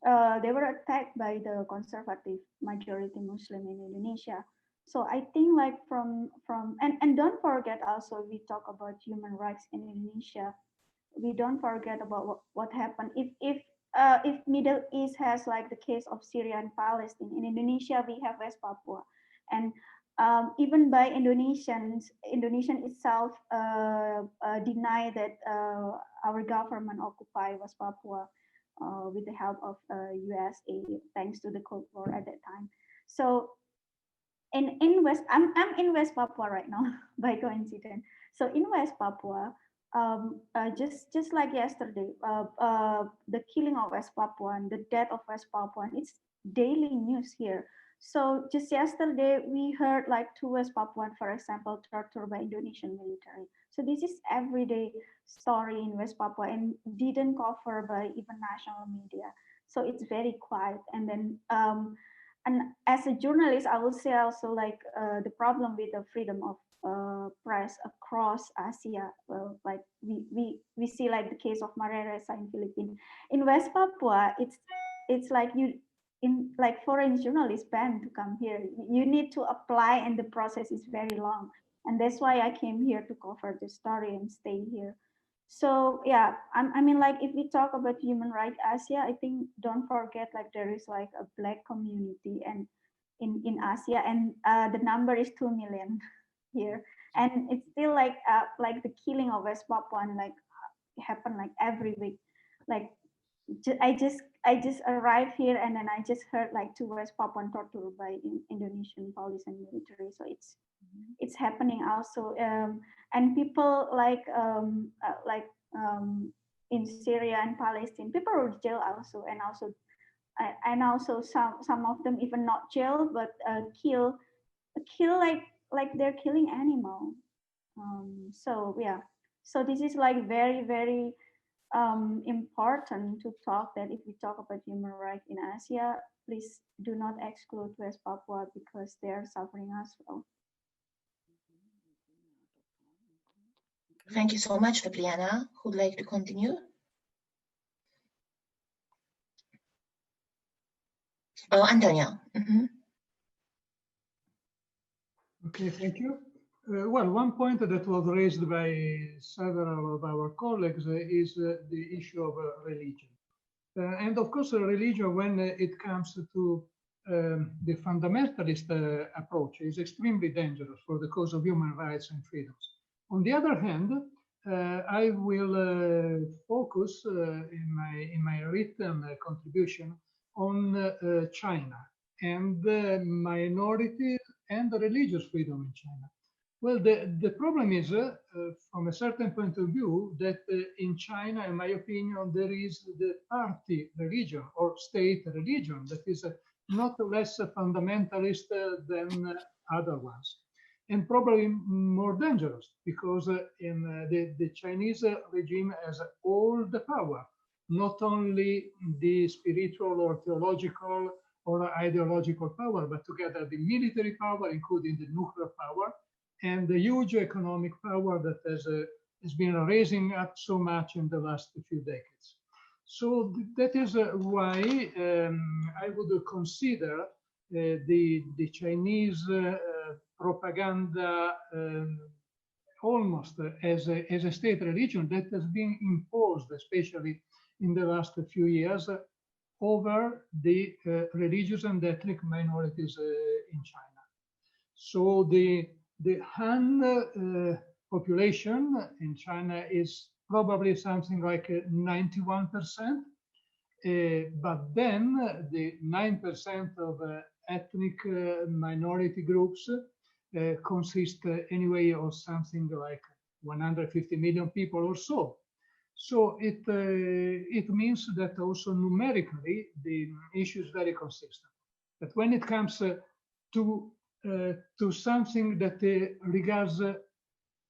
[SPEAKER 12] They were attacked by the conservative majority Muslim in Indonesia. So I think like and don't forget also, we talk about human rights in Indonesia. We don't forget about what happened if Middle East has like the case of Syria and Palestine. In Indonesia, we have West Papua, and even by Indonesian itself deny that our government occupy West Papua with the help of USA, thanks to the Cold War at that time. So in West, I'm in West Papua right now by coincidence. So in West Papua, just like yesterday, the killing of West Papua and the death of West Papua, it's daily news here. So just yesterday, we heard like 2 West Papuan, for example, tortured by Indonesian military. So this is everyday story in West Papua and didn't cover by even national media. So it's very quiet. And then, and as a journalist, I would say also like the problem with the freedom of press across Asia. Like we see like the case of Maria Ressa in Philippines. In West Papua, it's like like foreign journalists banned to come here. You need to apply, and the process is very long. And that's why I came here to cover the story and stay here. So yeah, I mean, like if we talk about human rights Asia, I think don't forget like there is like a Black community, and in Asia, and the number is 2 million here, and it's still like the killing of West Papuan like happen like every week. Like I just arrived here, and then I just heard like 2 West Papuan tortured by Indonesian police and military. So it's happening also, and people like in Syria and Palestine, people are jailed also, and also some of them even not jail, but kill like they're killing animal. So yeah, so this is like very, very important to talk that if we talk about human rights in Asia, please do not exclude West Papua because they are suffering as well.
[SPEAKER 6] Thank you so much, Febriana. Who'd like to continue? Oh, Antonio.
[SPEAKER 7] Okay, thank you. Well, one point that was raised by several of our colleagues is the issue of religion. And of course, religion, when it comes to the fundamentalist approach, is extremely dangerous for the cause of human rights and freedoms. On the other hand, I will focus in my written contribution on China and minority and religious freedom in China. Well, the problem is, from a certain point of view, that in China, in my opinion, there is the party religion or state religion that is not less fundamentalist than other ones, and probably more dangerous because in the Chinese regime has all the power, not only the spiritual or theological or ideological power, but together the military power, including the nuclear power, and the huge economic power that has been raising up so much in the last few decades. So that is why I would consider the Chinese propaganda almost as a state religion that has been imposed, especially in the last few years, over the religious and ethnic minorities in China. So the Han population in China is probably something like 91%, but then the 9% of ethnic minority groups consist anyway of something like 150 million people or so. So it means that also numerically the issue is very consistent. But when it comes to something that regards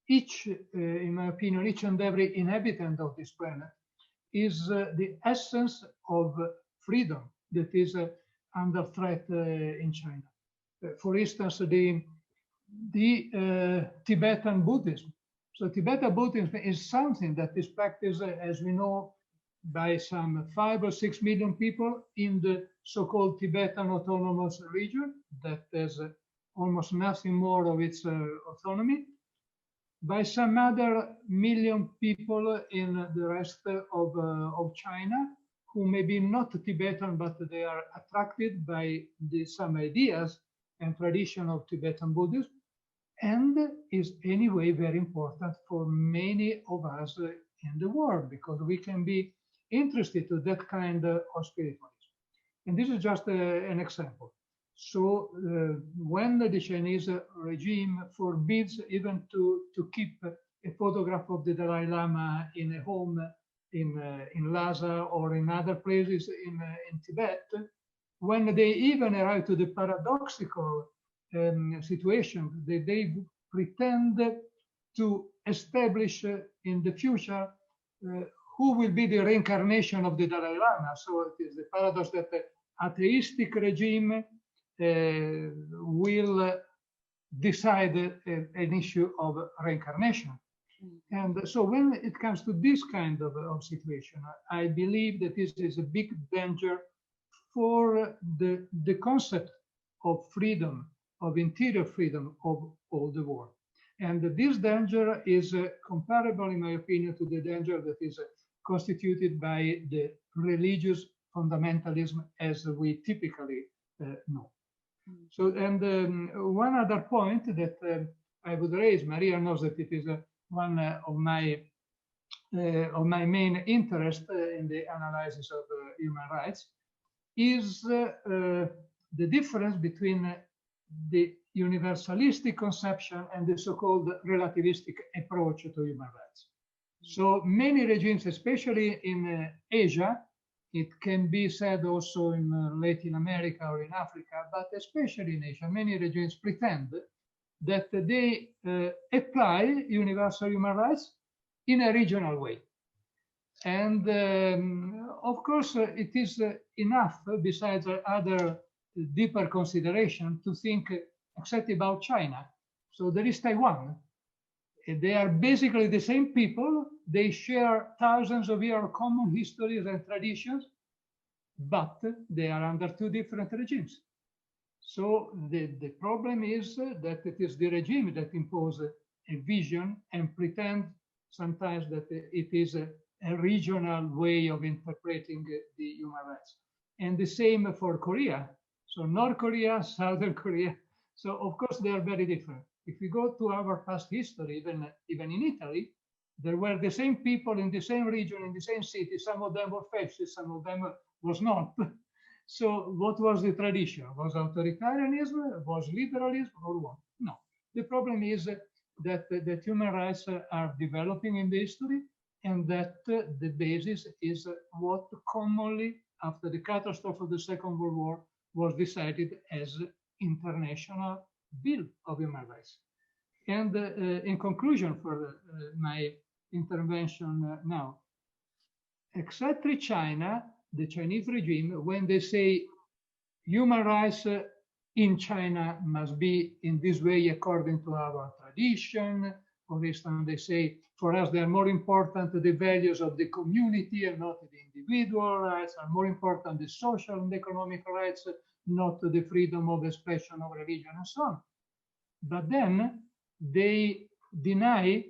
[SPEAKER 7] each, in my opinion, each and every inhabitant of this planet, is the essence of freedom that is under threat in China. For instance, the Tibetan Buddhism. So Tibetan Buddhism is something that is practiced, as we know, by some 5 or 6 million people in the so-called Tibetan Autonomous Region that has almost nothing more of its autonomy, by some other million people in the rest of China, who may be not Tibetan, but they are attracted by some ideas and tradition of Tibetan Buddhism, and is anyway very important for many of us in the world, because we can be interested to that kind of spiritualism. And this is just an example. So when the Chinese regime forbids even to keep a photograph of the Dalai Lama in a home in Lhasa or in other places in Tibet, when they even arrive to the paradoxical situation that they pretend to establish in the future who will be the reincarnation of the Dalai Lama. So it is the paradox that the atheistic regime will decide an issue of reincarnation. And so when it comes to this kind of situation, I believe that this is a big danger for the concept of freedom, of interior freedom of all the world. And this danger is comparable, in my opinion, to the danger that is constituted by the religious fundamentalism as we typically know. So, and one other point that I would raise, Maria knows that it is one of my main interest in the analysis of human rights, is the difference between the universalistic conception and the so-called relativistic approach to human rights. So many regimes, especially in Asia, it can be said also in Latin America or in Africa, but especially in Asia, many regimes pretend that they apply universal human rights in a regional way. And of course, it is enough, besides other deeper consideration, to think exactly about China. So there is Taiwan. They are basically the same people. They share thousands of years of common histories and traditions, but they are under two different regimes. So the problem is that it is the regime that imposes a vision and pretend sometimes that it is a regional way of interpreting the human rights. And the same for Korea. So North Korea, Southern Korea. So of course they are very different. If we go to our past history, even in Italy, there were the same people in the same region, in the same city. Some of them were fascist, some of them was not. So what was the tradition? Was authoritarianism? Was liberalism? Or what? No. The problem is that human rights are developing in the history, and that the basis is what commonly, after the catastrophe of the Second World War, was decided as international bill of human rights. And in conclusion for my intervention now, exactly China, the Chinese regime, when they say human rights in China must be in this way according to our tradition, for instance, they say, for us, they are more important the values of the community and not the individual rights, are more important the social and economic rights, not the freedom of expression of religion and so on. But then they deny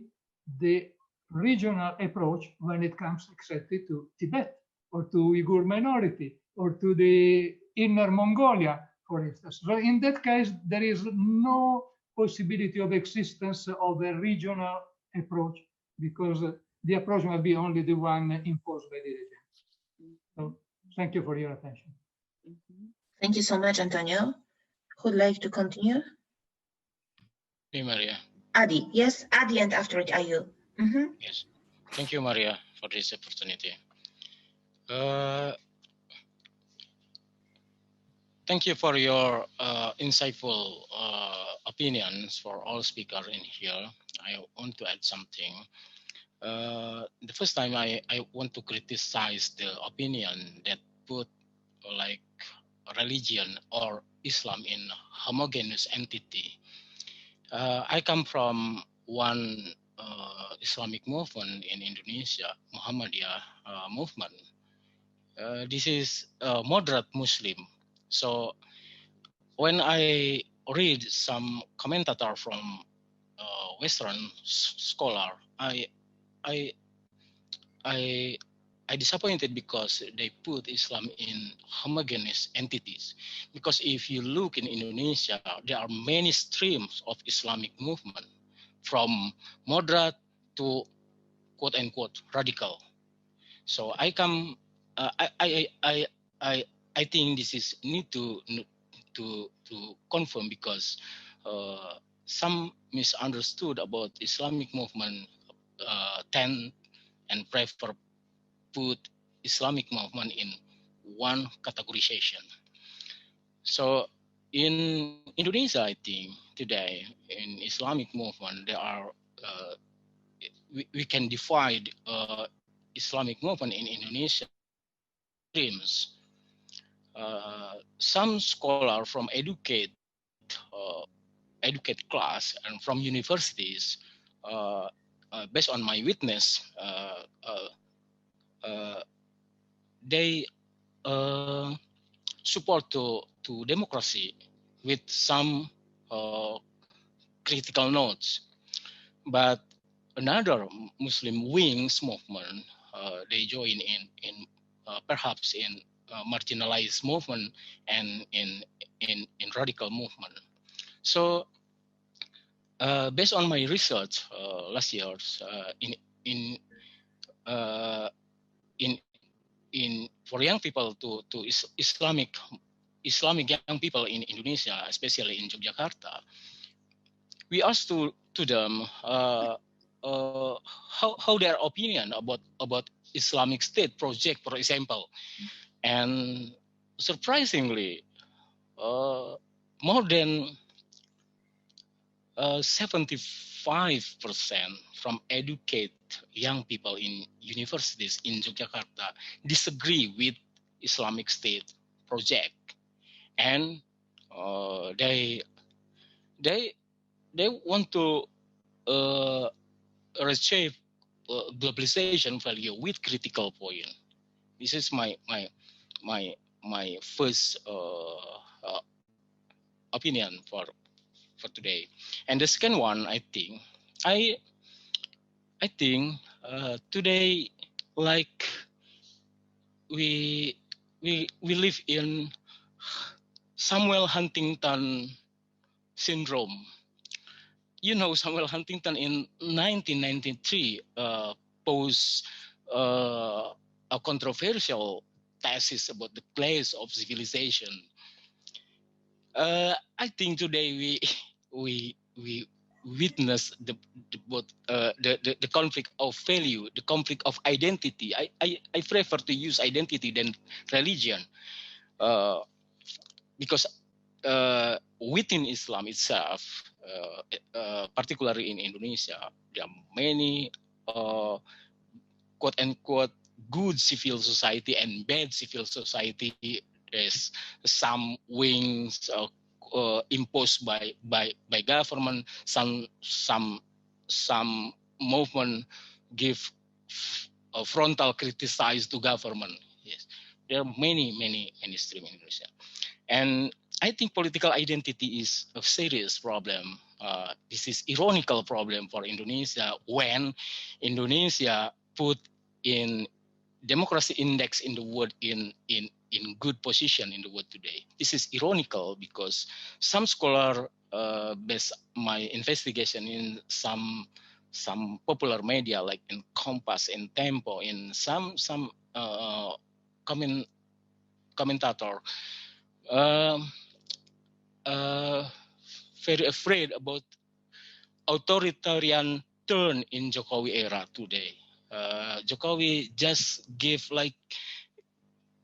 [SPEAKER 7] the regional approach when it comes exactly to Tibet or to Uyghur minority or to the Inner Mongolia, for instance. So in that case, there is no possibility of existence of a regional approach because the approach must be only the one imposed by the regime. So thank you for your attention.
[SPEAKER 6] Thank you so much, Antonio. Who'd like to continue?
[SPEAKER 9] Hey, Maria.
[SPEAKER 6] Adi, yes, Adi, and after it, Ayu.
[SPEAKER 9] Yes. Thank you, Maria, for this opportunity. Thank you for your insightful opinions for all speakers in here. I want to add something. The first time I want to criticize the opinion that put like religion or Islam in homogeneous entity. I come from one Islamic movement in Indonesia, Muhammadiyah movement. This is a moderate Muslim. So when I read some commentator from Western scholar, I disappointed because they put Islam in homogeneous entities. Because if you look in Indonesia, there are many streams of Islamic movement, from moderate to quote unquote radical. So I come, I think this is need to confirm because some misunderstood about Islamic movement tend and prefer put Islamic movement in one categorization. So in Indonesia, I think today in Islamic movement, there are we can divide Islamic movement in Indonesia streams. Some scholar from educate class and from universities, based on my witness, they support to democracy with some critical notes. But another Muslim wings movement, they join in perhaps in marginalized movement and in radical movement. So based on my research last year in for young people to Islamic young people in Indonesia, especially in Yogyakarta, we asked to them how their opinion about Islamic State project, for example, and surprisingly, more than 75% from educated young people in universities in Yogyakarta disagree with Islamic State project, and they want to reshape globalization value with critical point. This is my first opinion for today. And the second one, I think today, like we live in Samuel Huntington syndrome. You know, Samuel Huntington in 1993 posed a controversial thesis about the place of civilization. I think today we witness the conflict of value, the conflict of identity. I prefer to use identity than religion, because within Islam itself, particularly in Indonesia, there are many quote unquote good civil society and bad civil society. There's some wings imposed by government. Some movement give frontal criticize to government. Yes, there are many streams in Indonesia, and I think political identity is a serious problem. This is ironical problem for Indonesia when Indonesia put in democracy index in the world in good position in the world today. This is ironical because some scholar based my investigation in some popular media like in Kompas, in Tempo, in some commentator very afraid about authoritarian turn in Jokowi era today. Jokowi just give like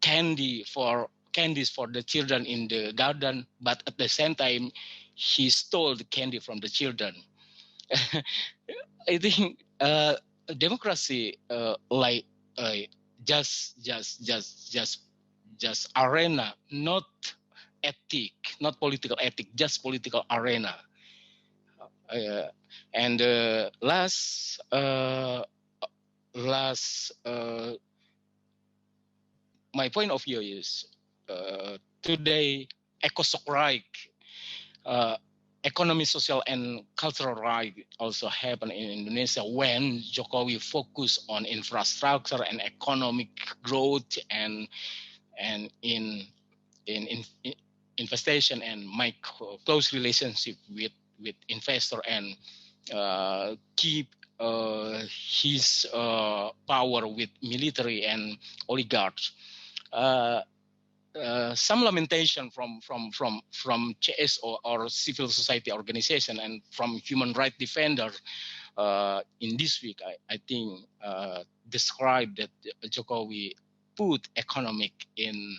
[SPEAKER 9] candies for the children in the garden, but at the same time he stole the candy from the children. I think democracy like just arena, not ethic, not political ethic, just political arena. And last my point of view is today eco-right, economic, social, and cultural right also happen in Indonesia when Jokowi focus on infrastructure and economic growth and in investation and make close relationship with investor and keep his power with military and oligarchs. Some lamentation from CSO or civil society organization and from human rights defender in this week, I think described that Jokowi put economic in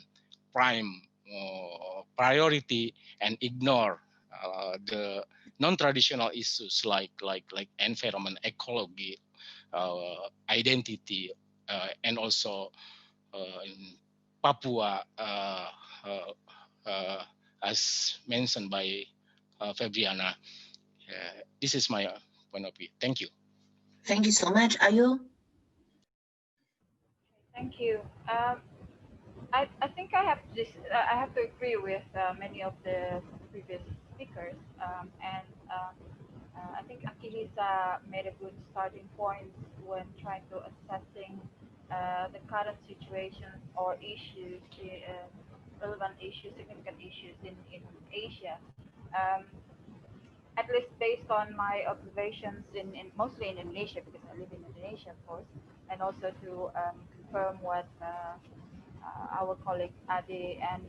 [SPEAKER 9] prime priority and ignore the non-traditional issues like environment, ecology, identity, and also in Papua, as mentioned by Fabriana. This is my point of view. Thank you.
[SPEAKER 6] Thank you so much. Ayu?
[SPEAKER 14] Thank you. I think I have to agree with many of the previous speakers, and I think Akilisa made a good starting point when trying to assessing the current situations or issues, relevant issues, significant issues in Asia. At least based on my observations in mostly in Indonesia, because I live in Indonesia, of course, and also to confirm what our colleague Ade and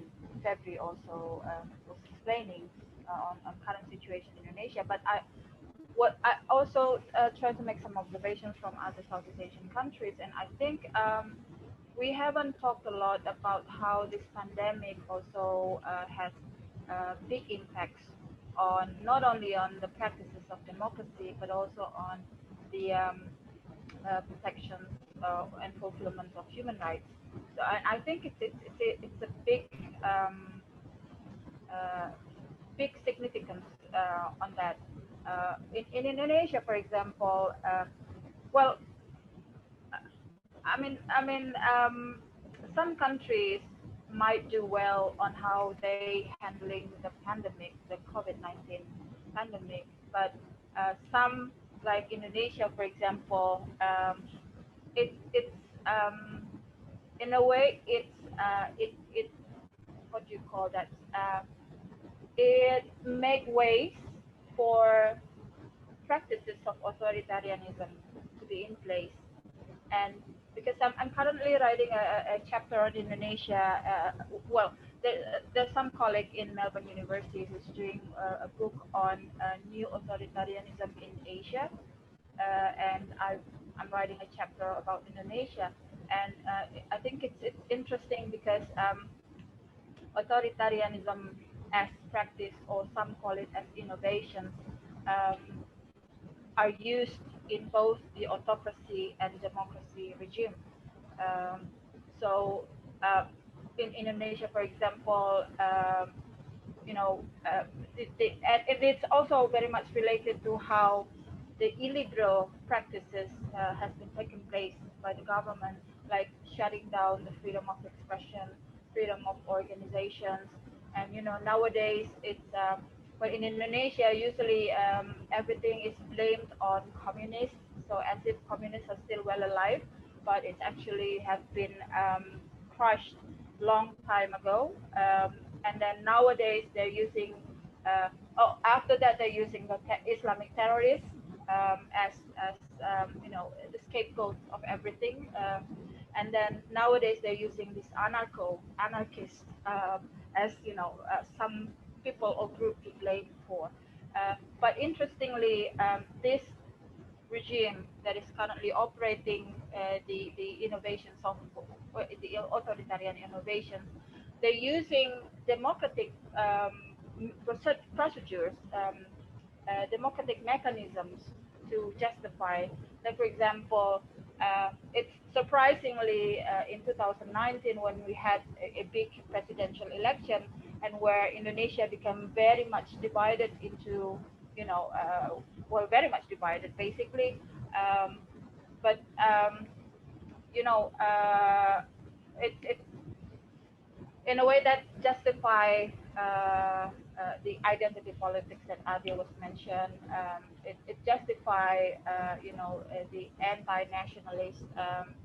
[SPEAKER 14] Febri also was explaining on current situation in Indonesia. But I also try to make some observations from other Southeast Asian countries, and I think we haven't talked a lot about how this pandemic also has big impacts on not only on the practices of democracy, but also on the protection and fulfillment of human rights. So I think it's a big big significance on that. In Indonesia, for example, well, some countries might do well on how they handling the pandemic, the COVID-19 pandemic, but some, like Indonesia, for example, it's in a way it what do you call that? It make ways for practices of authoritarianism to be in place. And because I'm currently writing a chapter on Indonesia, well, there's some colleague in Melbourne University who's doing a book on new authoritarianism in Asia, and I'm writing a chapter about Indonesia. And I think it's interesting because authoritarianism as practice, or some call it as innovation, are used in both the autocracy and democracy regime. So in Indonesia, for example, it's also very much related to how the illiberal practices has been taking place by the government, like shutting down the freedom of expression, freedom of organizations, and nowadays it's but in Indonesia, usually everything is blamed on communists, so as if communists are still well alive, but it actually has been crushed long time ago. And then nowadays they're using, after that they're using the Islamic terrorists as the scapegoats of everything. And then nowadays they're using this anarchists as some people or group to blame for. But interestingly, this regime that is currently operating the innovations of the authoritarian innovations, they're using democratic procedures, democratic mechanisms to justify. Like, for example, it's surprisingly in 2019 when we had a big presidential election, and where Indonesia became very much divided into, well, very much divided basically. But it in a way that justify the identity politics that Adi was mentioned. It justify the anti-nationalist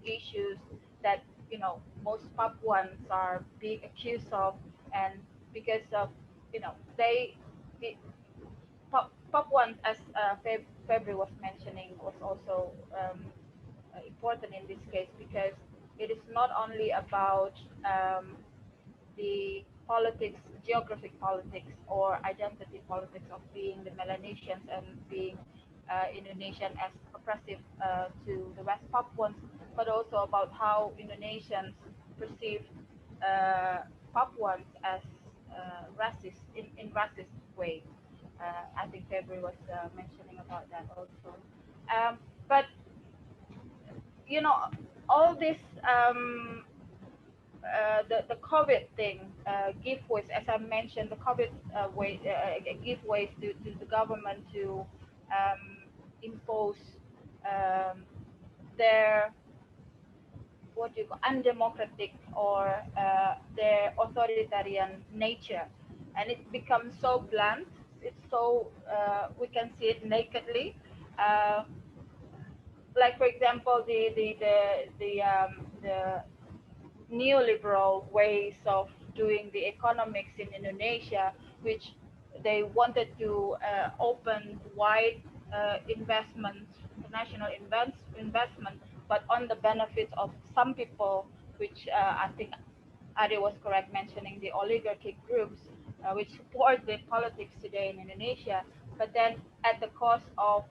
[SPEAKER 14] issues that most Papuans are being accused of, and because of Papuans, as Febri was mentioning, was also important in this case, because it is not only about the politics, geographic politics, or identity politics of being the Melanesians and being Indonesian as oppressive to the West Papuans, but also about how Indonesians perceive Papuans as racist, in racist way. I think Febri was mentioning about that also. But all this the COVID thing give ways, as I mentioned, the COVID give ways to the government to impose their undemocratic or their authoritarian nature, and it becomes so blunt. It's so we can see it nakedly. Like, for example, the neoliberal ways of doing the economics in Indonesia, which they wanted to open wide international investment, but on the benefits of some people, which I think Ade was correct mentioning the oligarchic groups, which support the politics today in Indonesia, but then at the cost of,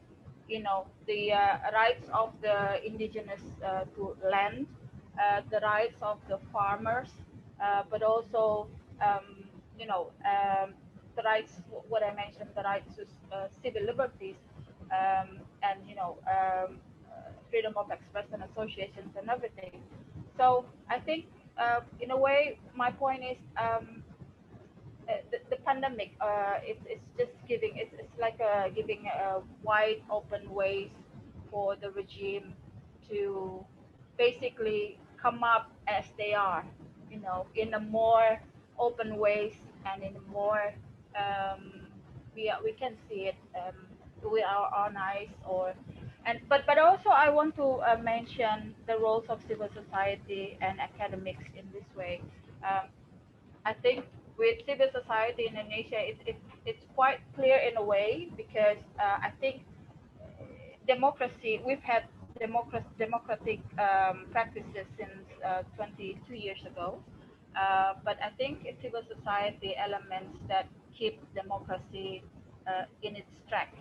[SPEAKER 14] the rights of the indigenous to land, the rights of the farmers, but also, the rights, what I mentioned, the rights to civil liberties, and freedom of expression, associations, and everything. So I think, in a way, my point is, the pandemic, it's just giving, it's like giving wide open ways for the regime to basically come up as they are, in a more open ways, and in a more, we can see it with our own eyes, but also I want to mention the roles of civil society and academics in this way. I think with civil society in Indonesia, it's quite clear in a way, because I think democracy, we've had democratic practices since 22 years ago, but I think it's civil society elements that keep democracy in its track,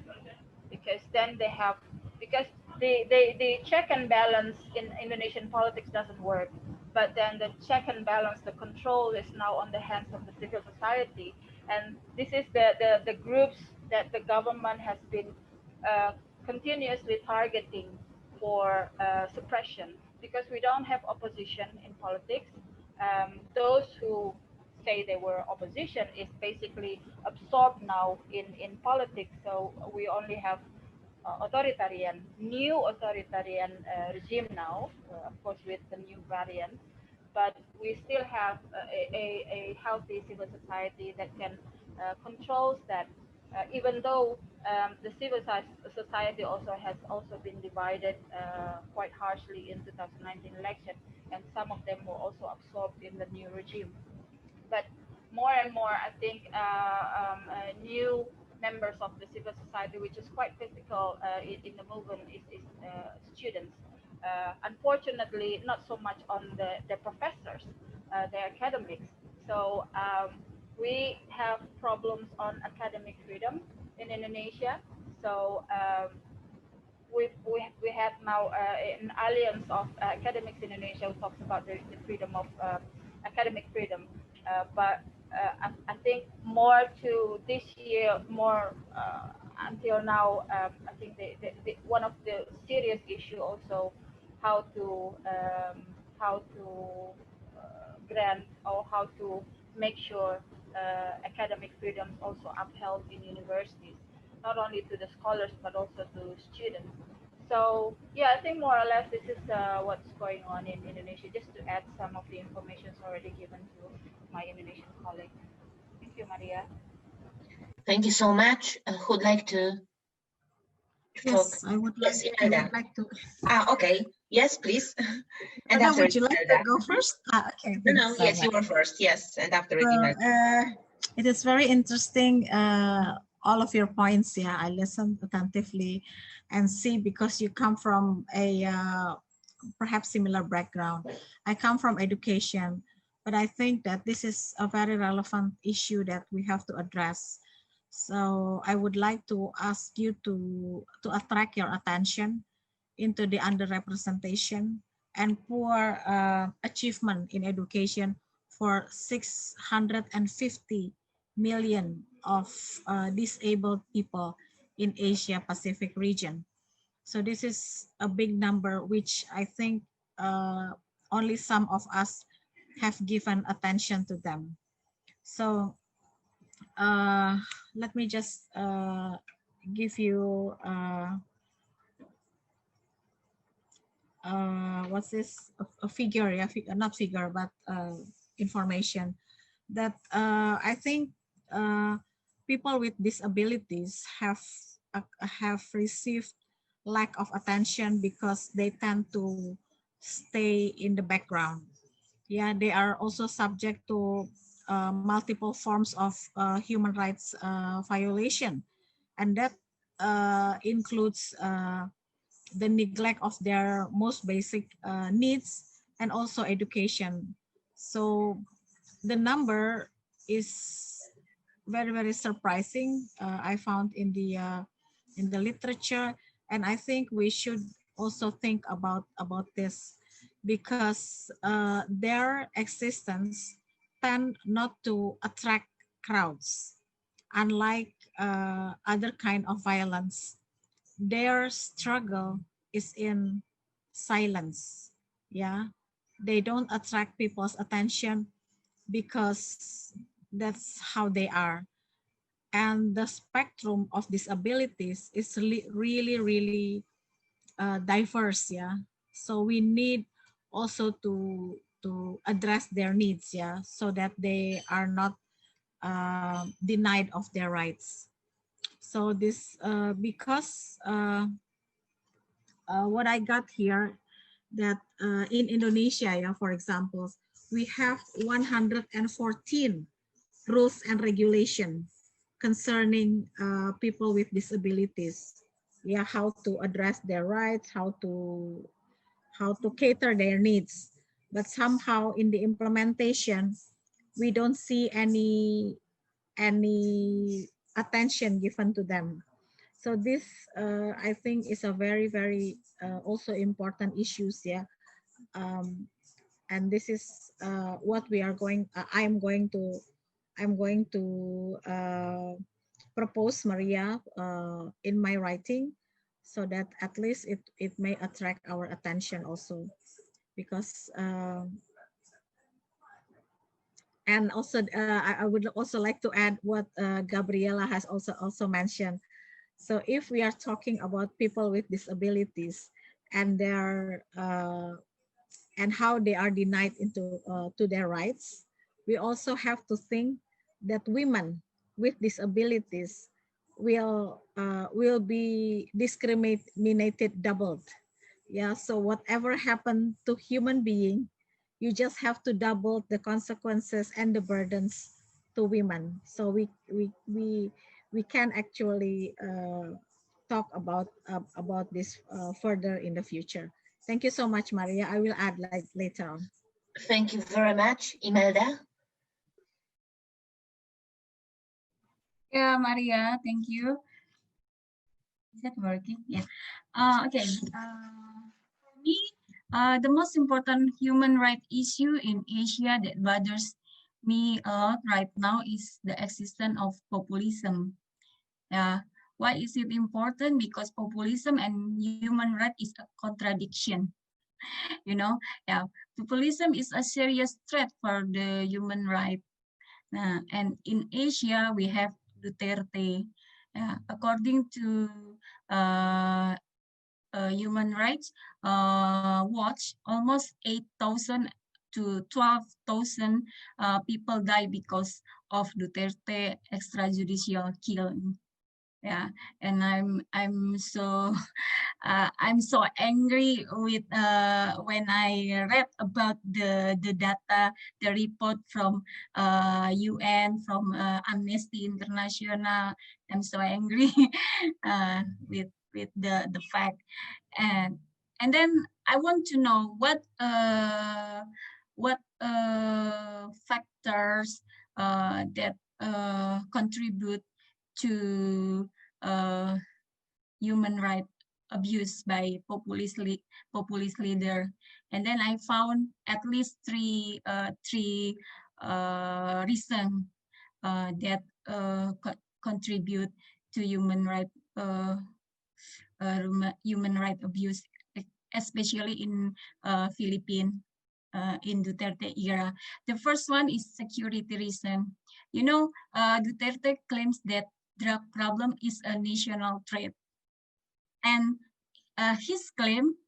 [SPEAKER 14] because then they have, because the check and balance in Indonesian politics doesn't work, but then the check and balance, the control is now on the hands of the civil society, and this is the groups that the government has been continuously targeting for suppression, because we don't have opposition in politics. Those who say they were opposition is basically absorbed now in politics, so we only have new authoritarian regime now, of course with the new variant, but we still have a healthy civil society that can controls that, even though the civil society has also been divided quite harshly in 2019 election, and some of them were also absorbed in the new regime. But more and more, I think new members of the civil society, which is quite critical in the movement, is students. Unfortunately, not so much on the professors, the academics. So we have problems on academic freedom in Indonesia. So we have now an alliance of academics in Indonesia who talks about the freedom of academic freedom. But I think more to this year, more until now, I think one of the serious issue also how to grant, or how to make sure academic freedom also upheld in universities, not only to the scholars but also to students. So yeah, I think more or less this is what's going on in Indonesia, just to add some of the information already given to my Indonesian colleague. Thank you, Maria.
[SPEAKER 6] Thank you so much. Who'd like to talk?
[SPEAKER 11] Yes, I would
[SPEAKER 6] Yes,
[SPEAKER 11] like to.
[SPEAKER 6] Okay. Yes, please. And
[SPEAKER 11] Anna,
[SPEAKER 6] after
[SPEAKER 11] would you like to go first? Okay.
[SPEAKER 6] No, yes, you were first. Yes, and after it,
[SPEAKER 11] It is very interesting. All of your points. Yeah, I listened attentively, and see, because you come from a perhaps similar background. I come from education, but I think that this is a very relevant issue that we have to address. So I would like to ask you to attract your attention into the underrepresentation and poor achievement in education for 650 million of disabled people in Asia Pacific region. So this is a big number, which I think only some of us have given attention to them. So let me just give you what's this, a figure, yeah, not figure, but information that I think people with disabilities have received lack of attention because they tend to stay in the background. Yeah, they are also subject to multiple forms of human rights violation, and that includes the neglect of their most basic needs and also education. So the number is very surprising. I found in the literature, and I think we should also think about this, because their existence tend not to attract crowds, unlike other kind of violence. Their struggle is in silence. Yeah, they don't attract people's attention because that's how they are. And the spectrum of disabilities is really diverse. Yeah, so we need also to address their needs. Yeah, so that they are not denied of their rights. So this because what I got here, that in Indonesia, yeah, for example, we have 114 rules and regulations concerning people with disabilities. Yeah, how to address their rights, how to cater their needs. But somehow in the implementation, we don't see any attention given to them. So this, I think, is a very also important issues. Yeah, and this is what we are going. I'm going to propose, Maria, in my writing, so that at least it may attract our attention also, because. And also, I would also like to add what Gabriela has also mentioned. So if we are talking about people with disabilities and their and how they are denied to their rights, we also have to think that women with disabilities will be discriminated doubled. Yeah, so whatever happened to human being, you just have to double the consequences and the burdens to women. So we can actually talk about this further in the future. Thank you so much, Maria. I will add later on.
[SPEAKER 6] Thank you very much, Imelda.
[SPEAKER 16] Yeah, Maria, thank you. Is that working? Yeah. Okay. For me, the most important human rights issue in Asia that bothers me a lot right now is the existence of populism. Yeah. Why is it important? Because populism and human rights is a contradiction. You know, yeah, populism is a serious threat for the human right. And in Asia, we have Duterte. According to Human Rights Watch, almost 8,000 to 12,000 people die because of Duterte extrajudicial killing. Yeah, and I'm so angry with when I read about the data, the report from UN, from Amnesty International. I'm so angry with the fact, and then I want to know what factors that contribute to human right abuse by populist leader. And then I found at least three reasons that contribute to human right abuse, especially in Philippines. In Duterte era. The first one is security reason. You know, Duterte claims that drug problem is a national threat. And his claim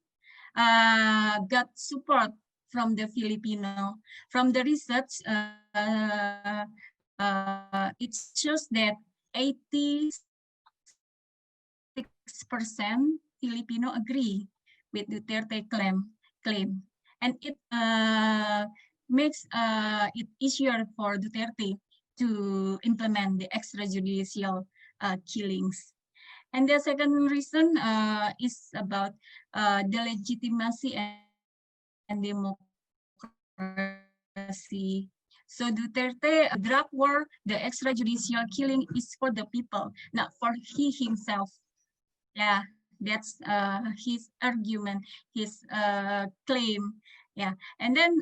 [SPEAKER 16] got support from the Filipino. From the research, it shows that 86% Filipino agree with Duterte claim. And it makes it easier for Duterte to implement the extrajudicial killings. And the second reason is about the legitimacy and democracy. So Duterte, drug war, the extrajudicial killing is for the people, not for he himself. Yeah, that's his argument, his claim. Yeah, and then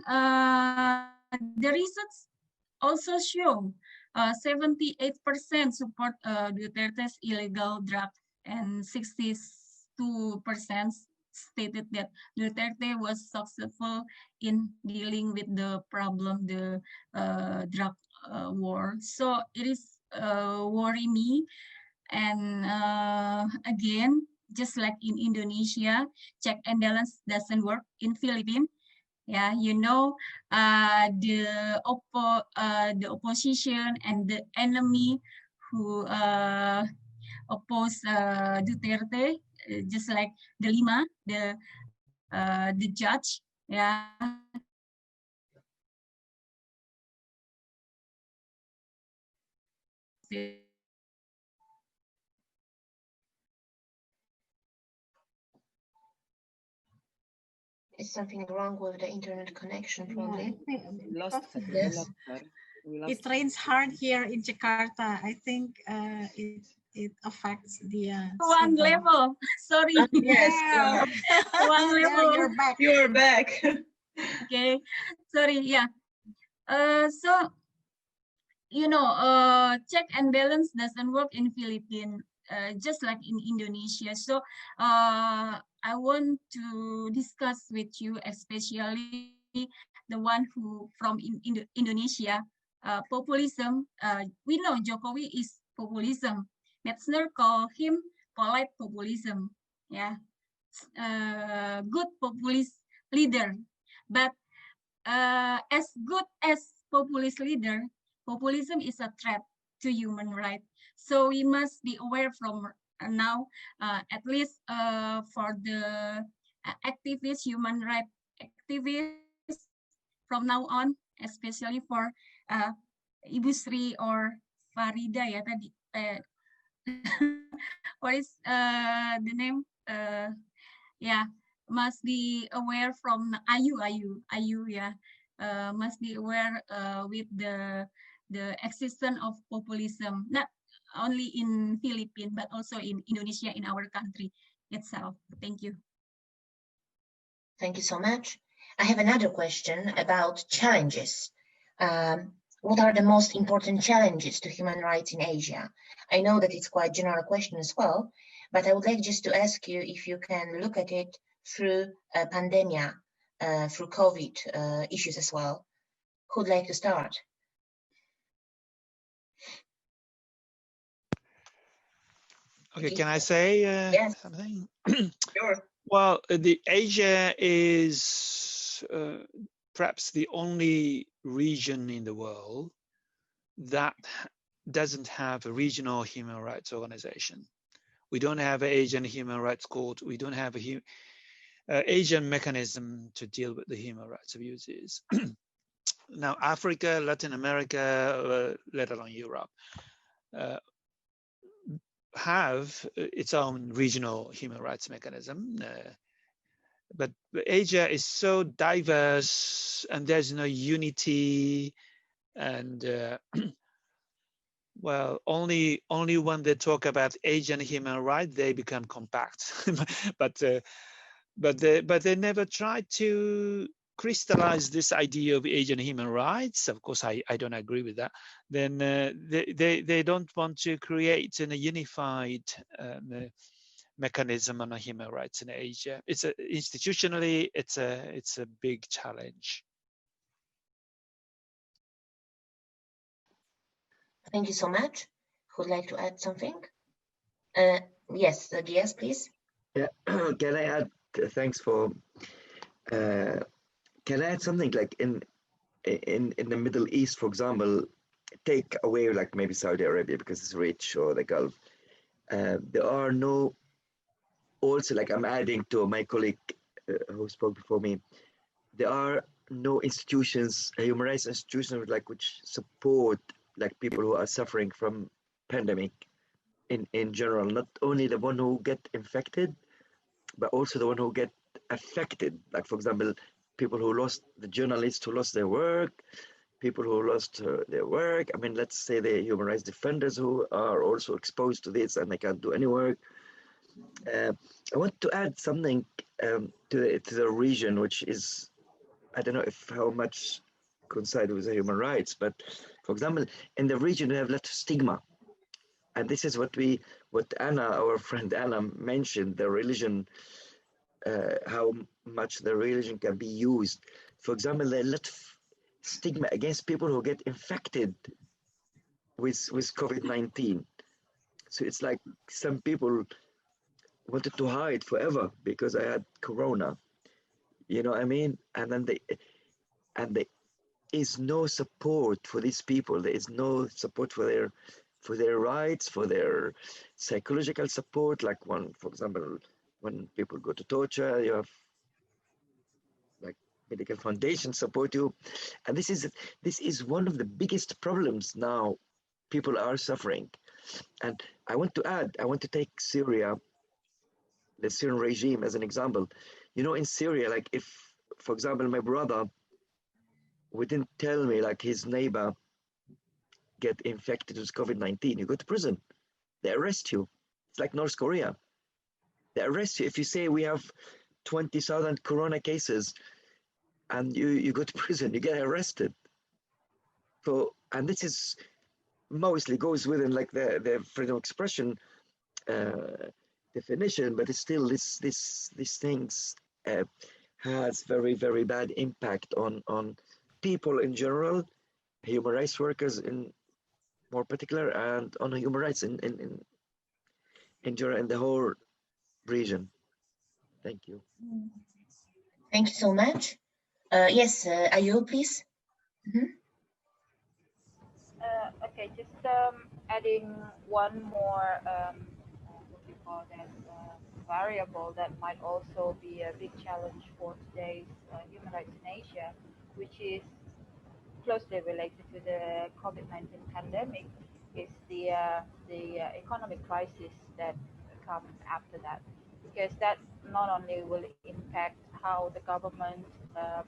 [SPEAKER 16] the results also show 78% support Duterte's illegal drug and 62% stated that Duterte was successful in dealing with the problem, the drug war. So it is worry me. And again, just like in Indonesia, check and balance doesn't work in Philippines. Yeah, you know, the opposition and the enemy who oppose Duterte, just like the Lima, the judge, yeah.
[SPEAKER 6] Is something wrong with the internet connection, probably?
[SPEAKER 15] We lost her.
[SPEAKER 6] Yes.
[SPEAKER 11] It rains hard here in Jakarta. I think it affects the
[SPEAKER 16] one
[SPEAKER 11] signal.
[SPEAKER 16] level. Sorry.
[SPEAKER 11] Yes.
[SPEAKER 16] Yeah. One level.
[SPEAKER 11] You're back.
[SPEAKER 6] You're back.
[SPEAKER 16] Okay. Sorry. Yeah. So you know, check and balance doesn't work in Philippines, just like in Indonesia. So I want to discuss with you, especially the one who from Indonesia, populism. We know Jokowi is populism. Metzner call him polite populism. Yeah, good populist leader. But as good as populist leader, populism is a threat to human rights. So we must be aware from now, at least for the activists, human rights activists, from now on, especially for Ibu Sri or Farida ya tadi. What is the name? Yeah, must be aware from Ayu, yeah. Must be aware with the existence of populism, not only in Philippines, but also in Indonesia, in our country itself. Thank you.
[SPEAKER 6] Thank you so much. I have another question about challenges. What are the most important challenges to human rights in Asia? I know that it's quite a general question as well, but I would like just to ask you if you can look at it through a pandemic, through COVID issues as well. Who'd like to start?
[SPEAKER 10] Okay, can I say
[SPEAKER 6] yes.
[SPEAKER 10] something?
[SPEAKER 6] Sure.
[SPEAKER 10] Well, the Asia is perhaps the only region in the world that doesn't have a regional human rights organization. We don't have an Asian Human Rights Court. We don't have a Asian mechanism to deal with the human rights abuses. Now, Africa, Latin America, let alone Europe, have its own regional human rights mechanism. But Asia is so diverse and there's no unity, and well, only when they talk about Asian human rights, they become compact. but they never try to crystallize this idea of Asian human rights. Of course, I don't agree with that. Then they don't want to create a unified mechanism on human rights in Asia. It's institutionally, it's a big challenge.
[SPEAKER 6] Thank you so much. Who'd like to add something? Yes, Diaz, please.
[SPEAKER 8] Yeah, can I add? Thanks for. Can I add something like in the Middle East, for example, take away like maybe Saudi Arabia because it's rich, or the Gulf. There are no. Also, like I'm adding to my colleague who spoke before me, there are no institutions, human rights institutions like which support like people who are suffering from pandemic in general, not only the one who get infected, but also the one who get affected. Like for example, people who lost, the journalists who lost their work, people who lost their work. I mean, let's say the human rights defenders who are also exposed to this and they can't do any work. I want to add something to the region, which is, I don't know if how much coincide with the human rights, but for example, in the region we have a lot of stigma. And this is what Anna, our friend Anna mentioned, the religion, how much the religion can be used. For example, there are a lot of stigma against people who get infected with COVID-19. So it's like some people wanted to hide forever because I had corona. You know what I mean? And then there is no support for these people. There is no support for their rights, for their psychological support. Like one, for example, when people go to torture, you have like medical foundation support you. And this is one of the biggest problems now people are suffering. And I want to take Syria, the Syrian regime as an example. You know, in Syria, like if, for example, my brother wouldn't tell me like his neighbor get infected with COVID-19, you go to prison. They arrest you. It's like North Korea. They arrest you. If you say we have 20,000 corona cases and you go to prison, you get arrested. So, and this is mostly goes within like the freedom of expression definition, but it's still these things has very bad impact on people in general, human rights workers in more particular, and on human rights in general in the whole region. Thank you.
[SPEAKER 6] Thank you so much. Yes, Ayu, please.
[SPEAKER 14] Okay, just adding one more what we call that variable that might also be a big challenge for today's human rights in Asia, which is closely related to the COVID-19 pandemic, is the economic crisis that comes after that, because that not only will impact how the government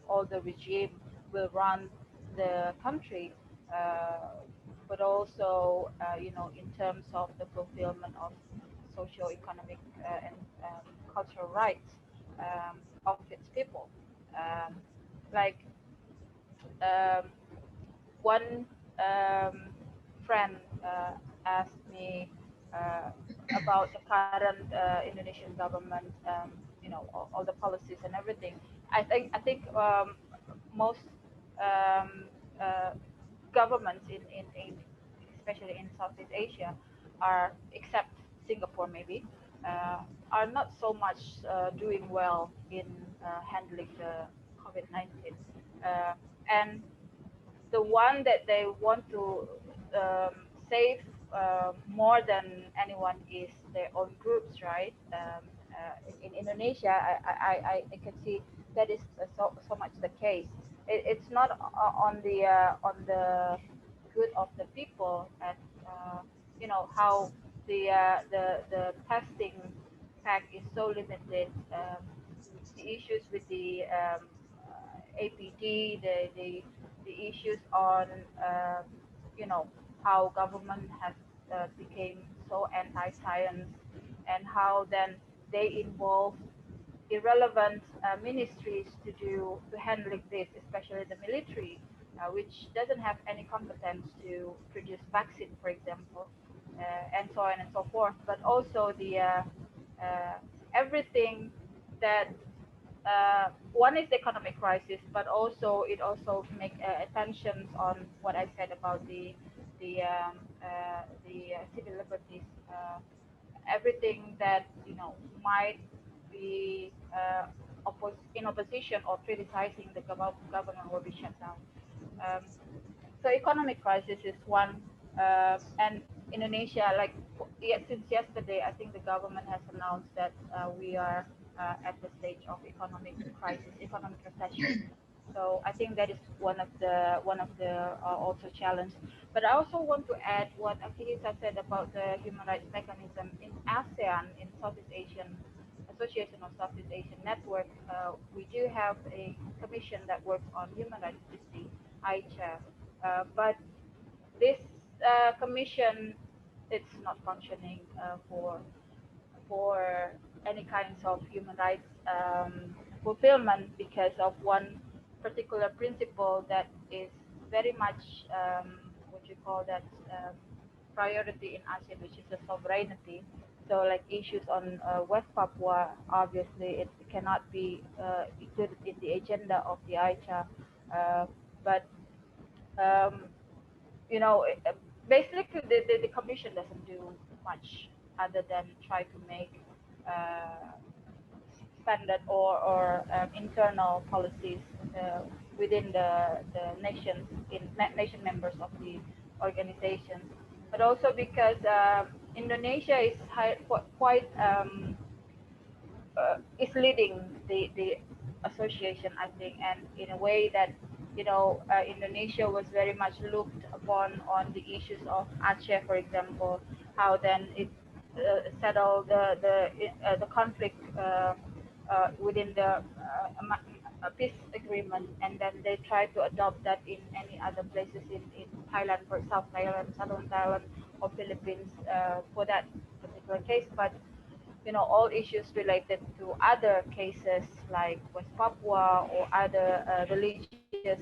[SPEAKER 14] or the regime will run the country, but also in terms of the fulfillment of socio-economic and cultural rights of its people. Like one friend asked me about the current Indonesian government, all the policies and everything. I think most governments in especially in Southeast Asia except Singapore maybe, are not so much doing well in handling the COVID-19. And the one that they want to save more than anyone is their own groups, right? In Indonesia, I can see that is so much the case. It's not on the good of the people, and how the testing pack is so limited. The issues with the APD, the issues on how government has became so anti-science, and how then they involve irrelevant ministries to handling this, especially the military, which doesn't have any competence to produce vaccine, for example, and so on and so forth. But also the everything that one is the economic crisis, but also it also make attentions on what I said about the civil liberties. Everything that might be in opposition or criticizing the government will be shut down. So economic crisis is one, and Indonesia, like since yesterday, I think the government has announced that we are at the stage of economic crisis, economic recession. So I think that is one of the also challenge. But I also want to add what Akihisa said about the human rights mechanism in ASEAN, in Southeast Asian Association of Southeast Asian Network. We do have a commission that works on human rights, which is the ICHA. But this commission, it's not functioning for any kinds of human rights fulfillment because of one particular principle that is very much what you call that priority in ASEAN, which is the sovereignty. So like issues on West Papua, obviously it cannot be included in the agenda of the ICHA, but you know, basically the commission doesn't do much other than try to make standard or internal policies within the nation members of the organization. But also because Indonesia is quite is leading the association, I think, and in a way that, you know, Indonesia was very much looked upon on the issues of Aceh, for example, how then it settled the conflict within the peace agreement, and then they try to adopt that in any other places in Thailand, for South Thailand, Southern Thailand, or Philippines for that particular case. But you know, all issues related to other cases like West Papua or other religious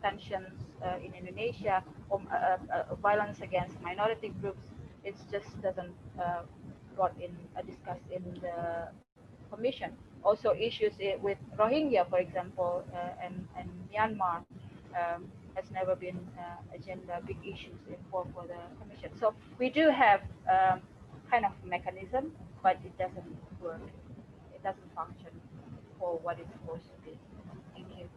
[SPEAKER 14] tensions in Indonesia, or violence against minority groups, it just doesn't got discussed in the commission. Also issues with Rohingya, for example, and Myanmar has never been agenda big issues for the commission. So we do have kind of mechanism, but it doesn't work. It doesn't function for what it's supposed to be. Thank you.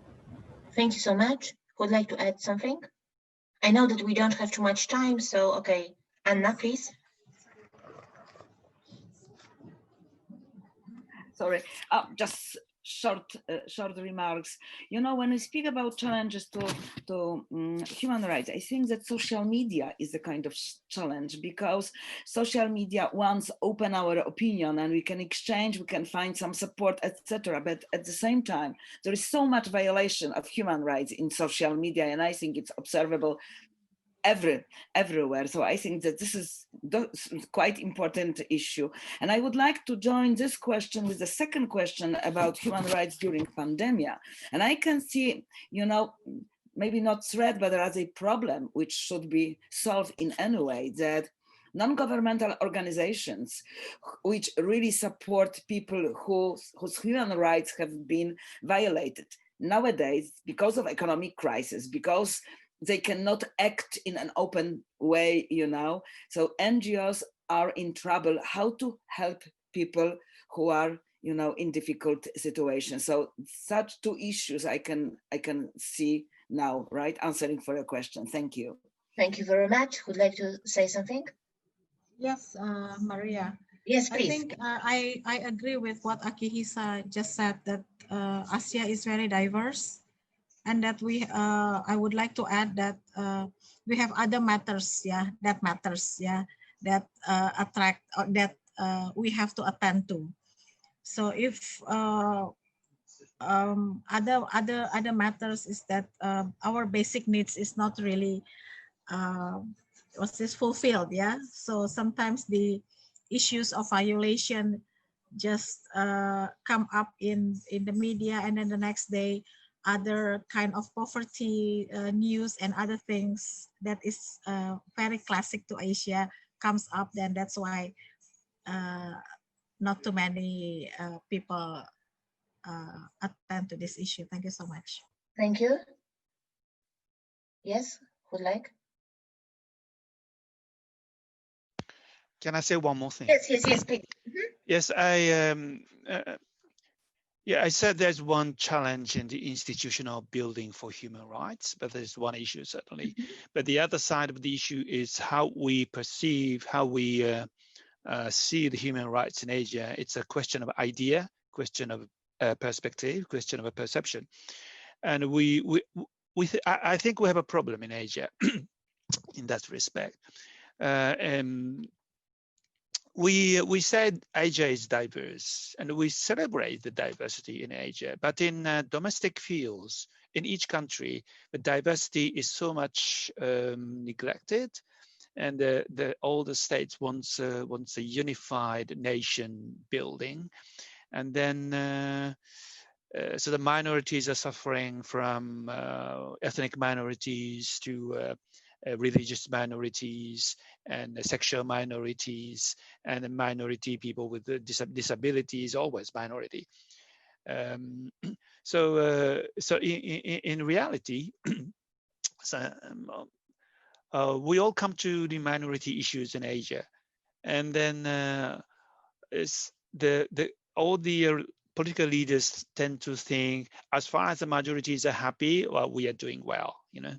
[SPEAKER 6] Thank you so much. Would like to add something? I know that we don't have too much time, so okay. Anna, please.
[SPEAKER 15] Sorry, just short remarks. You know, when we speak about challenges to human rights, I think that social media is a kind of challenge, because social media once open our opinion and we can exchange, we can find some support, etc. But at the same time, there is so much violation of human rights in social media, and I think it's observable everywhere. So I think that this is quite important issue. And I would like to join this question with the second question about human rights during pandemic. And I can see, you know, maybe not threat, but as a problem which should be solved in any way, that non-governmental organizations which really support people whose human rights have been violated nowadays because of economic crisis, because they cannot act in an open way, you know. So NGOs are in trouble. How to help people who are, you know, in difficult situations? So such two issues I can see now, right? Answering for your question. Thank you.
[SPEAKER 6] Thank you very much. Would like to say something?
[SPEAKER 11] Yes, Maria.
[SPEAKER 6] Yes, please.
[SPEAKER 11] I think I agree with what Akihisa just said, that Asia is very diverse. And that I would like to add that we have other matters, that attract, that we have to attend to. So if other matters is that our basic needs is not really fulfilled, So sometimes the issues of violation just come up in the media, and then the next day other kind of poverty news and other things that is very classic to Asia comes up. Then that's why not too many people attend to this issue. Thank you so much.
[SPEAKER 6] Thank you. Yes, would like?
[SPEAKER 10] Can I say one more thing?
[SPEAKER 6] Yes, please.
[SPEAKER 10] Yes, I said there's one challenge in the institutional building for human rights, but there's one issue certainly. But the other side of the issue is how we perceive, how we see the human rights in Asia. It's a question of idea, question of perspective, question of a perception. And I think we have a problem in Asia in that respect. We said Asia is diverse, and we celebrate the diversity in Asia. But in domestic fields, in each country, the diversity is so much neglected, and all the states wants a unified nation building, and then so the minorities are suffering from ethnic minorities to religious minorities and sexual minorities, and minority people with disabilities, always minority. So in reality, so, we all come to the minority issues in Asia, and then all the political leaders tend to think, as far as the majorities are happy, well, we are doing well, you know.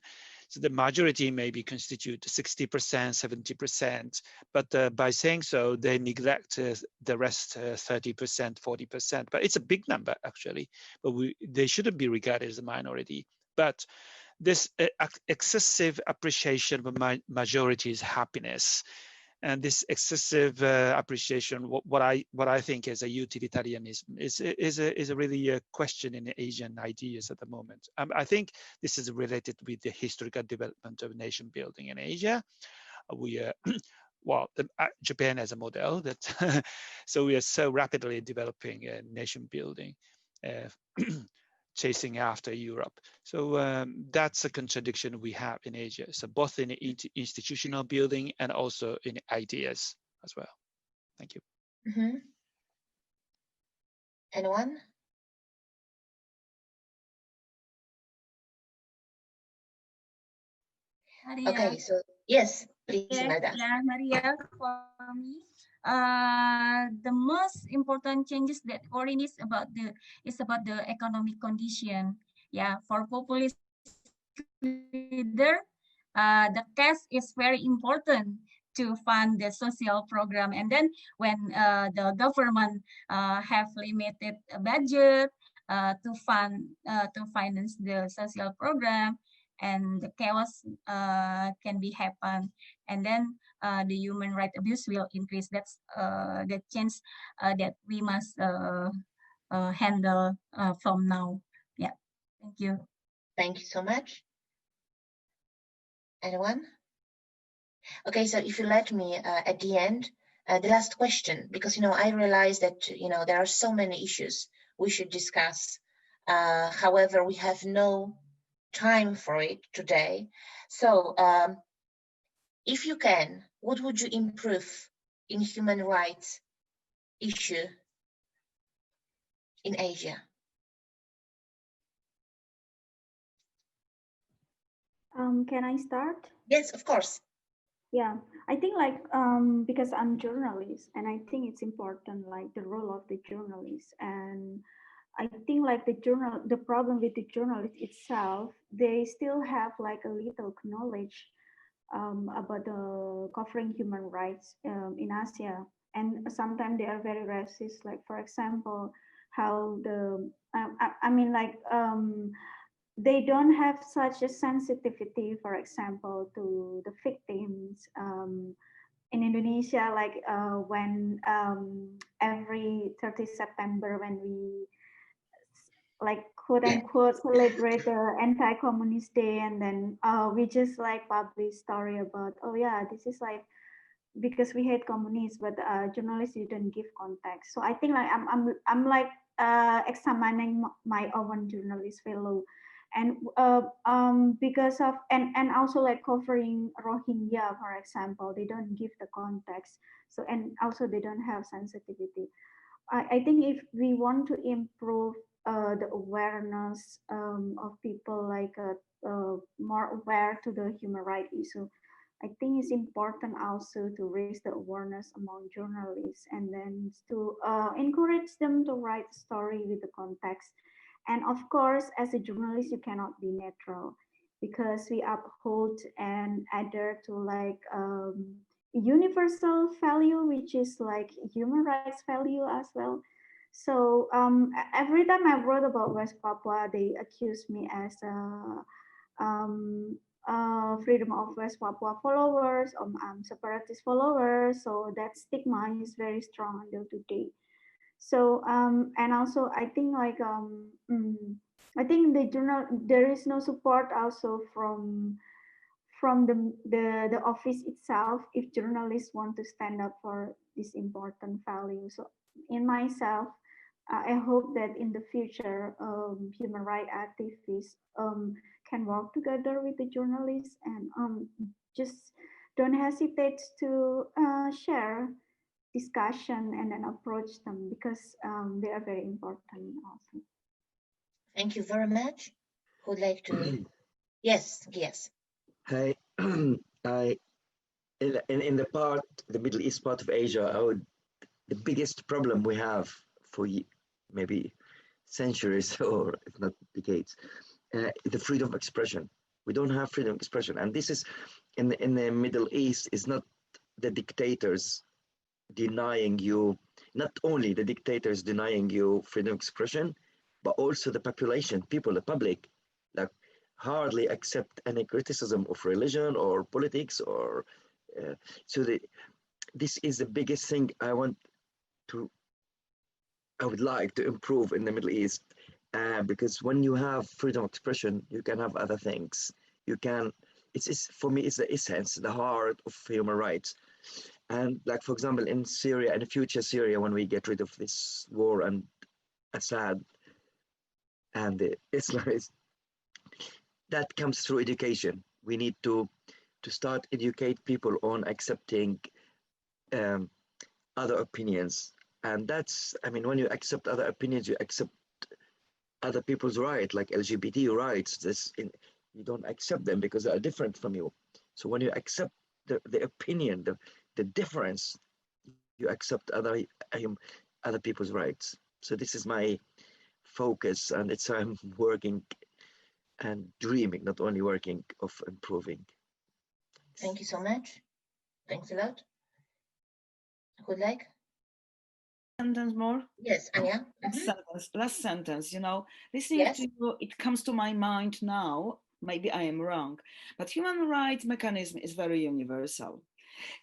[SPEAKER 10] So the majority maybe constitute 60%, 70%, but by saying so, they neglect the rest 30%, 40%. But it's a big number actually, but they shouldn't be regarded as a minority. But this excessive appreciation of a majority's happiness, and this excessive appreciation, what I think is a utilitarianism, is a really a question in Asian ideas at the moment. I think this is related with the historical development of nation building in Asia. We well, Japan as a model that so we are so rapidly developing nation building, chasing after Europe. So that's a contradiction we have in Asia. So both in institutional building and also in ideas as well. Thank you.
[SPEAKER 6] Mm-hmm. Anyone?
[SPEAKER 16] Maria.
[SPEAKER 6] Okay, so yes, please, Imelda.
[SPEAKER 16] Yeah, Maria, for me, the most important changes that worry me is about the economic condition. Yeah, for populist leader, the cash is very important to fund the social program. And then when the government have limited budget to finance the social program, and the chaos can be happen, and then the human right abuse will increase. That's the change that we must handle from now. Yeah, thank you.
[SPEAKER 6] Thank you so much. Anyone? Okay, so if you let me at the end, the last question, because I realize that there are so many issues we should discuss. However, we have no time for it today. So if you can, what would you improve in human rights issue in Asia?
[SPEAKER 12] Can I start?
[SPEAKER 6] Yes, of course.
[SPEAKER 12] Yeah, I think because I'm journalist, and I think it's important, the role of the journalist. And I think the problem with the journalist itself, they still have a little knowledge about the covering human rights in Asia. And sometimes they are very racist, for example, how they don't have such a sensitivity, for example, to the victims. In Indonesia, when every 30 September, when we quote unquote celebrate the anti-communist day, and then we just publish story about, oh yeah, this is because we hate communists, but journalists didn't give context. So I think I'm examining my own journalist fellow, and because of and also covering Rohingya, for example, they don't give the context. So, and also they don't have sensitivity. I think if we want to improve the awareness of people, more aware to the human rights issue, I think it's important also to raise the awareness among journalists, and then to encourage them to write a story with the context. And of course, as a journalist, you cannot be neutral, because we uphold and adhere to universal value, which is human rights value as well. So every time I wrote about West Papua, they accuse me as freedom of West Papua followers, separatist followers. So that stigma is very strong until today. So and also I think like I think the journal there is no support also from the office itself if journalists want to stand up for this important value. So in myself, I hope that in the future, human rights activists can work together with the journalists and just don't hesitate to share discussion and then approach them because they are very important also.
[SPEAKER 6] Thank you very much. Who'd like to? Yes, yes.
[SPEAKER 8] Hi, in the Middle East part of Asia, the biggest problem we have for maybe centuries or if not decades, the freedom of expression. We don't have freedom of expression, and this is in the Middle East is not the dictators denying you, not only the dictators denying you freedom of expression, but also the population, people, the public, like hardly accept any criticism of religion or politics or so this is the biggest thing I would like to improve in the Middle East, because when you have freedom of expression, you can have other things. You can, it's for me, it's the essence, the heart of human rights. And like, for example, in Syria, in the future Syria, when we get rid of this war and Assad and the Islamists, that comes through education. We need to start educate people on accepting other opinions. And that's, I mean, when you accept other opinions, you accept other people's rights, like LGBT rights. You don't accept them because they are different from you. So when you accept the opinion, the difference, you accept other people's rights. So this is my focus, and it's I'm working and dreaming, not only working, of improving.
[SPEAKER 6] Thank you so much. Thanks a lot. Who'd like?
[SPEAKER 15] Sentence more?
[SPEAKER 6] Yes, Anya.
[SPEAKER 15] Last sentence, you know, listening to you, it comes to my mind now, maybe I am wrong, but human rights mechanism is very universal.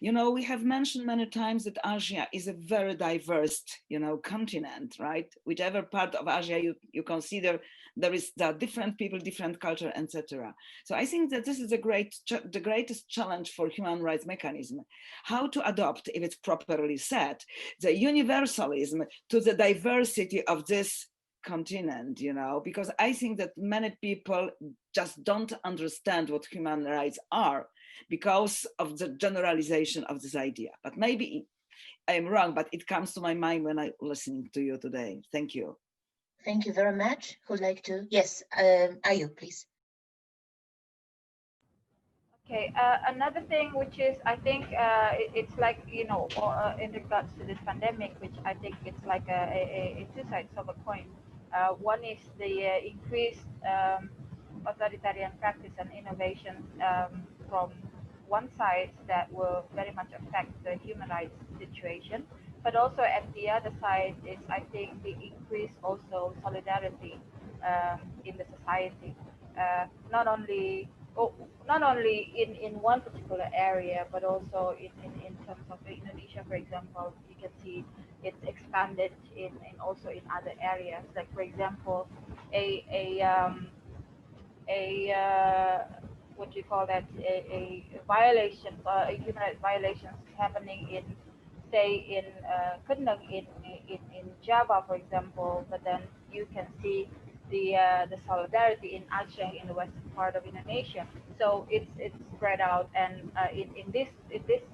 [SPEAKER 15] You know, we have mentioned many times that Asia is a very diverse, you know, continent, right? Whichever part of Asia you consider, there are different people, different culture, etc. So I think that this is the greatest challenge for human rights mechanism, how to adopt, if it's properly said, the universalism to the diversity of this continent, you know, because I think that many people just don't understand what human rights are because of the generalization of this idea. But maybe I'm wrong, but it comes to my mind when I'm listening to you today. Thank you.
[SPEAKER 6] Thank you very much. Who'd like to? Yes, Ayu, please.
[SPEAKER 14] Okay, another thing which is, I think it's like, you know, in regards to this pandemic, which I think it's like a two sides of a coin. One is the increased authoritarian practice and innovation from one side that will very much affect the human rights situation. But also at the other side is, I think, the increased also solidarity in the society. Not only in one particular area, but also in terms of Indonesia, for example, you can see it's expanded in also in other areas. Like, for example, what do you call that, a violation, human rights violations happening in, say, in Kendeng in Java, for example, but then you can see the solidarity in Aceh, in the western part of Indonesia. So it's spread out, and in this respect,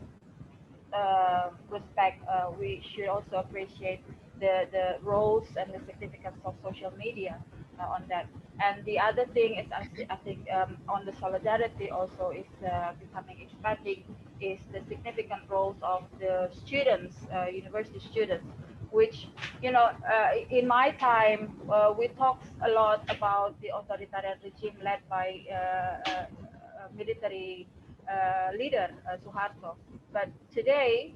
[SPEAKER 14] we should also appreciate the roles and the significance of social media on that. And the other thing is, I think on the solidarity also is becoming expanding, is the significant roles of the students, university students, which, you know, in my time, we talked a lot about the authoritarian regime led by military leader, Suharto. But today,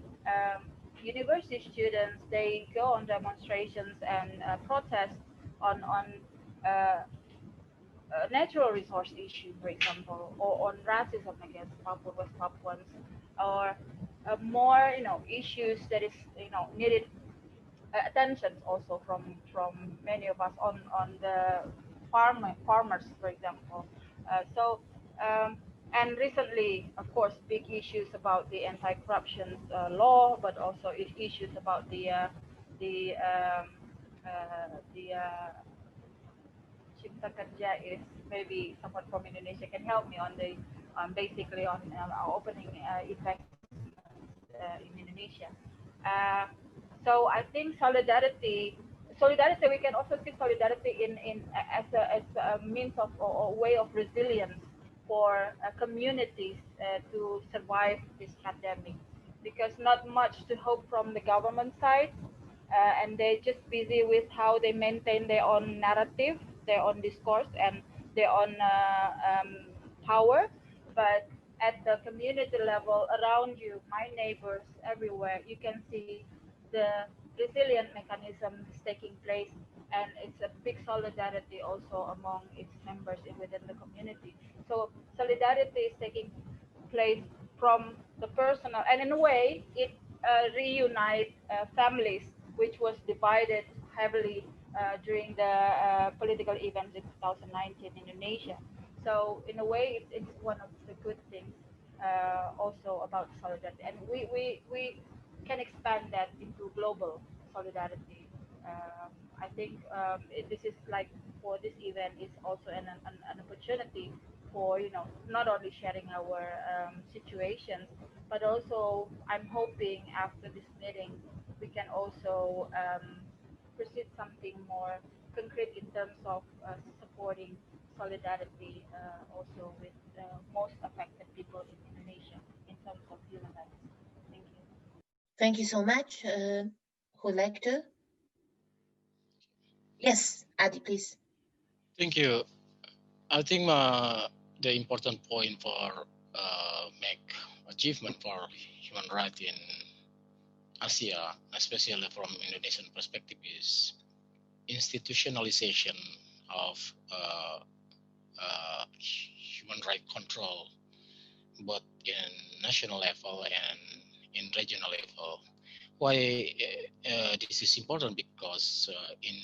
[SPEAKER 14] university students, they go on demonstrations and protest on natural resource issue, for example, or on racism against Papua West Papuans, or more, issues that is, needed attention also from many of us on the farmers, for example. And recently, of course, big issues about the anti-corruption law, but also issues about the Cipta Kerja is, maybe someone from Indonesia can help me on the basically on opening investments in Indonesia. So I think solidarity, we can also see solidarity as a means of or way of resilience for communities to survive this pandemic, because not much to hope from the government side, and they're just busy with how they maintain their own narrative, their own discourse, and their own power. But at the community level around you, my neighbors, everywhere, you can see the resilient mechanisms taking place, and it's a big solidarity also among its members within the community. So solidarity is taking place from the personal, and in a way, it reunites families which was divided heavily during the political events in 2019 in Indonesia. So in a way, it's one of the good things also about solidarity, and we can expand that into global solidarity. I think this is like, for this event is also an opportunity for, not only sharing our situations, but also I'm hoping after this meeting we can also proceed something more concrete in terms of supporting solidarity also with most affected people in Indonesia in terms of human rights. Thank you.
[SPEAKER 6] Thank you so much. Who'd like to? Yes, Adi, please.
[SPEAKER 9] Thank you. I think the important point for make achievement for human rights in Asia, especially from Indonesian perspective, is institutionalization of human rights control, both in national level and in regional level. Why this is important? Because in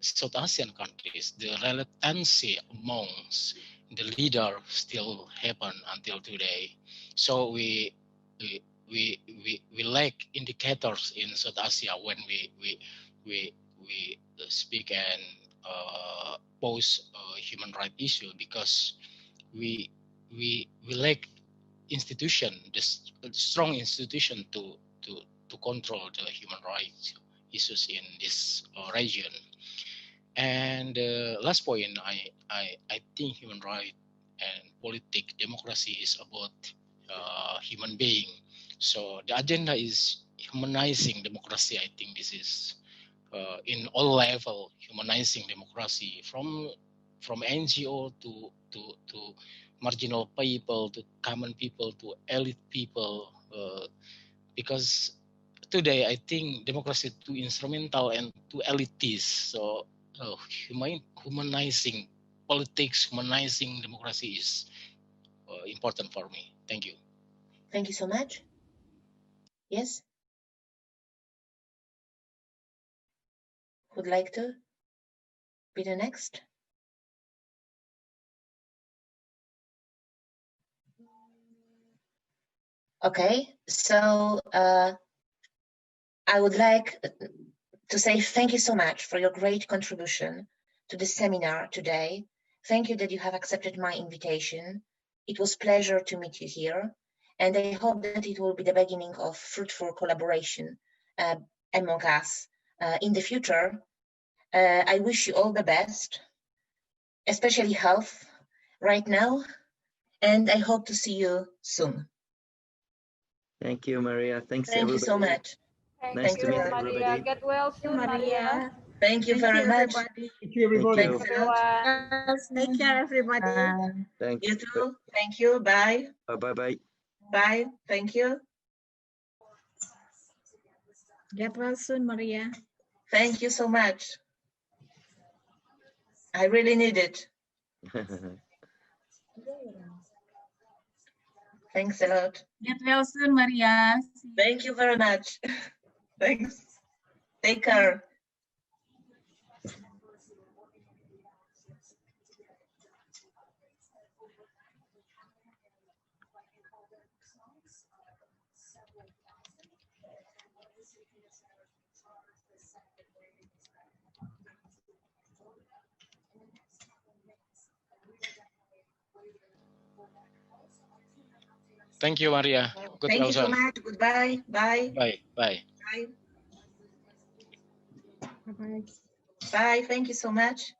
[SPEAKER 9] South Asian countries, the reluctancy amongst the leader still happen until today. So we lack indicators in South Asia when we speak and pose human rights issue, because we lack institution, this strong institution to control the human rights issues in this region. And last point, I think human rights and political democracy is about human being. So the agenda is humanizing democracy. I think this is in all level, humanizing democracy from NGO to marginal people, to common people, to elite people, because today I think democracy is too instrumental and too elitist. So humanizing politics, humanizing democracy is important for me. Thank you.
[SPEAKER 6] Thank you so much. Yes? Who'd like to be the next? Okay, so I would like to say thank you so much for your great contribution to the seminar today. Thank you that you have accepted my invitation. It was a pleasure to meet you here, and I hope that it will be the beginning of fruitful collaboration among us in the future. I wish you all the best, especially health right now, and I hope to see you soon.
[SPEAKER 8] Thank you, Maria. Thanks,
[SPEAKER 6] Thank
[SPEAKER 8] everybody.
[SPEAKER 6] you so much.
[SPEAKER 8] Nice to meet
[SPEAKER 14] Maria.
[SPEAKER 8] everybody.
[SPEAKER 14] Get well soon, Maria.
[SPEAKER 6] Thank you very much.
[SPEAKER 7] Thank you, everybody.
[SPEAKER 8] Thank you.
[SPEAKER 6] Thanks a lot.
[SPEAKER 11] Take care, everybody.
[SPEAKER 8] Thanks.
[SPEAKER 6] You too. Thank you. Bye.
[SPEAKER 8] Bye-bye.
[SPEAKER 6] Bye. Thank you.
[SPEAKER 11] Get well soon, Maria.
[SPEAKER 6] Thank you so much. I really need it. Thanks a lot.
[SPEAKER 16] Get well soon, Maria.
[SPEAKER 6] Thank you very much. Thanks. Take care.
[SPEAKER 9] Thank you, Maria. Good
[SPEAKER 6] Thank you so
[SPEAKER 9] Wilson.
[SPEAKER 6] much. Goodbye. Bye.
[SPEAKER 9] Bye. Bye.
[SPEAKER 6] Bye.
[SPEAKER 11] Bye-bye.
[SPEAKER 6] Bye. Thank you so much.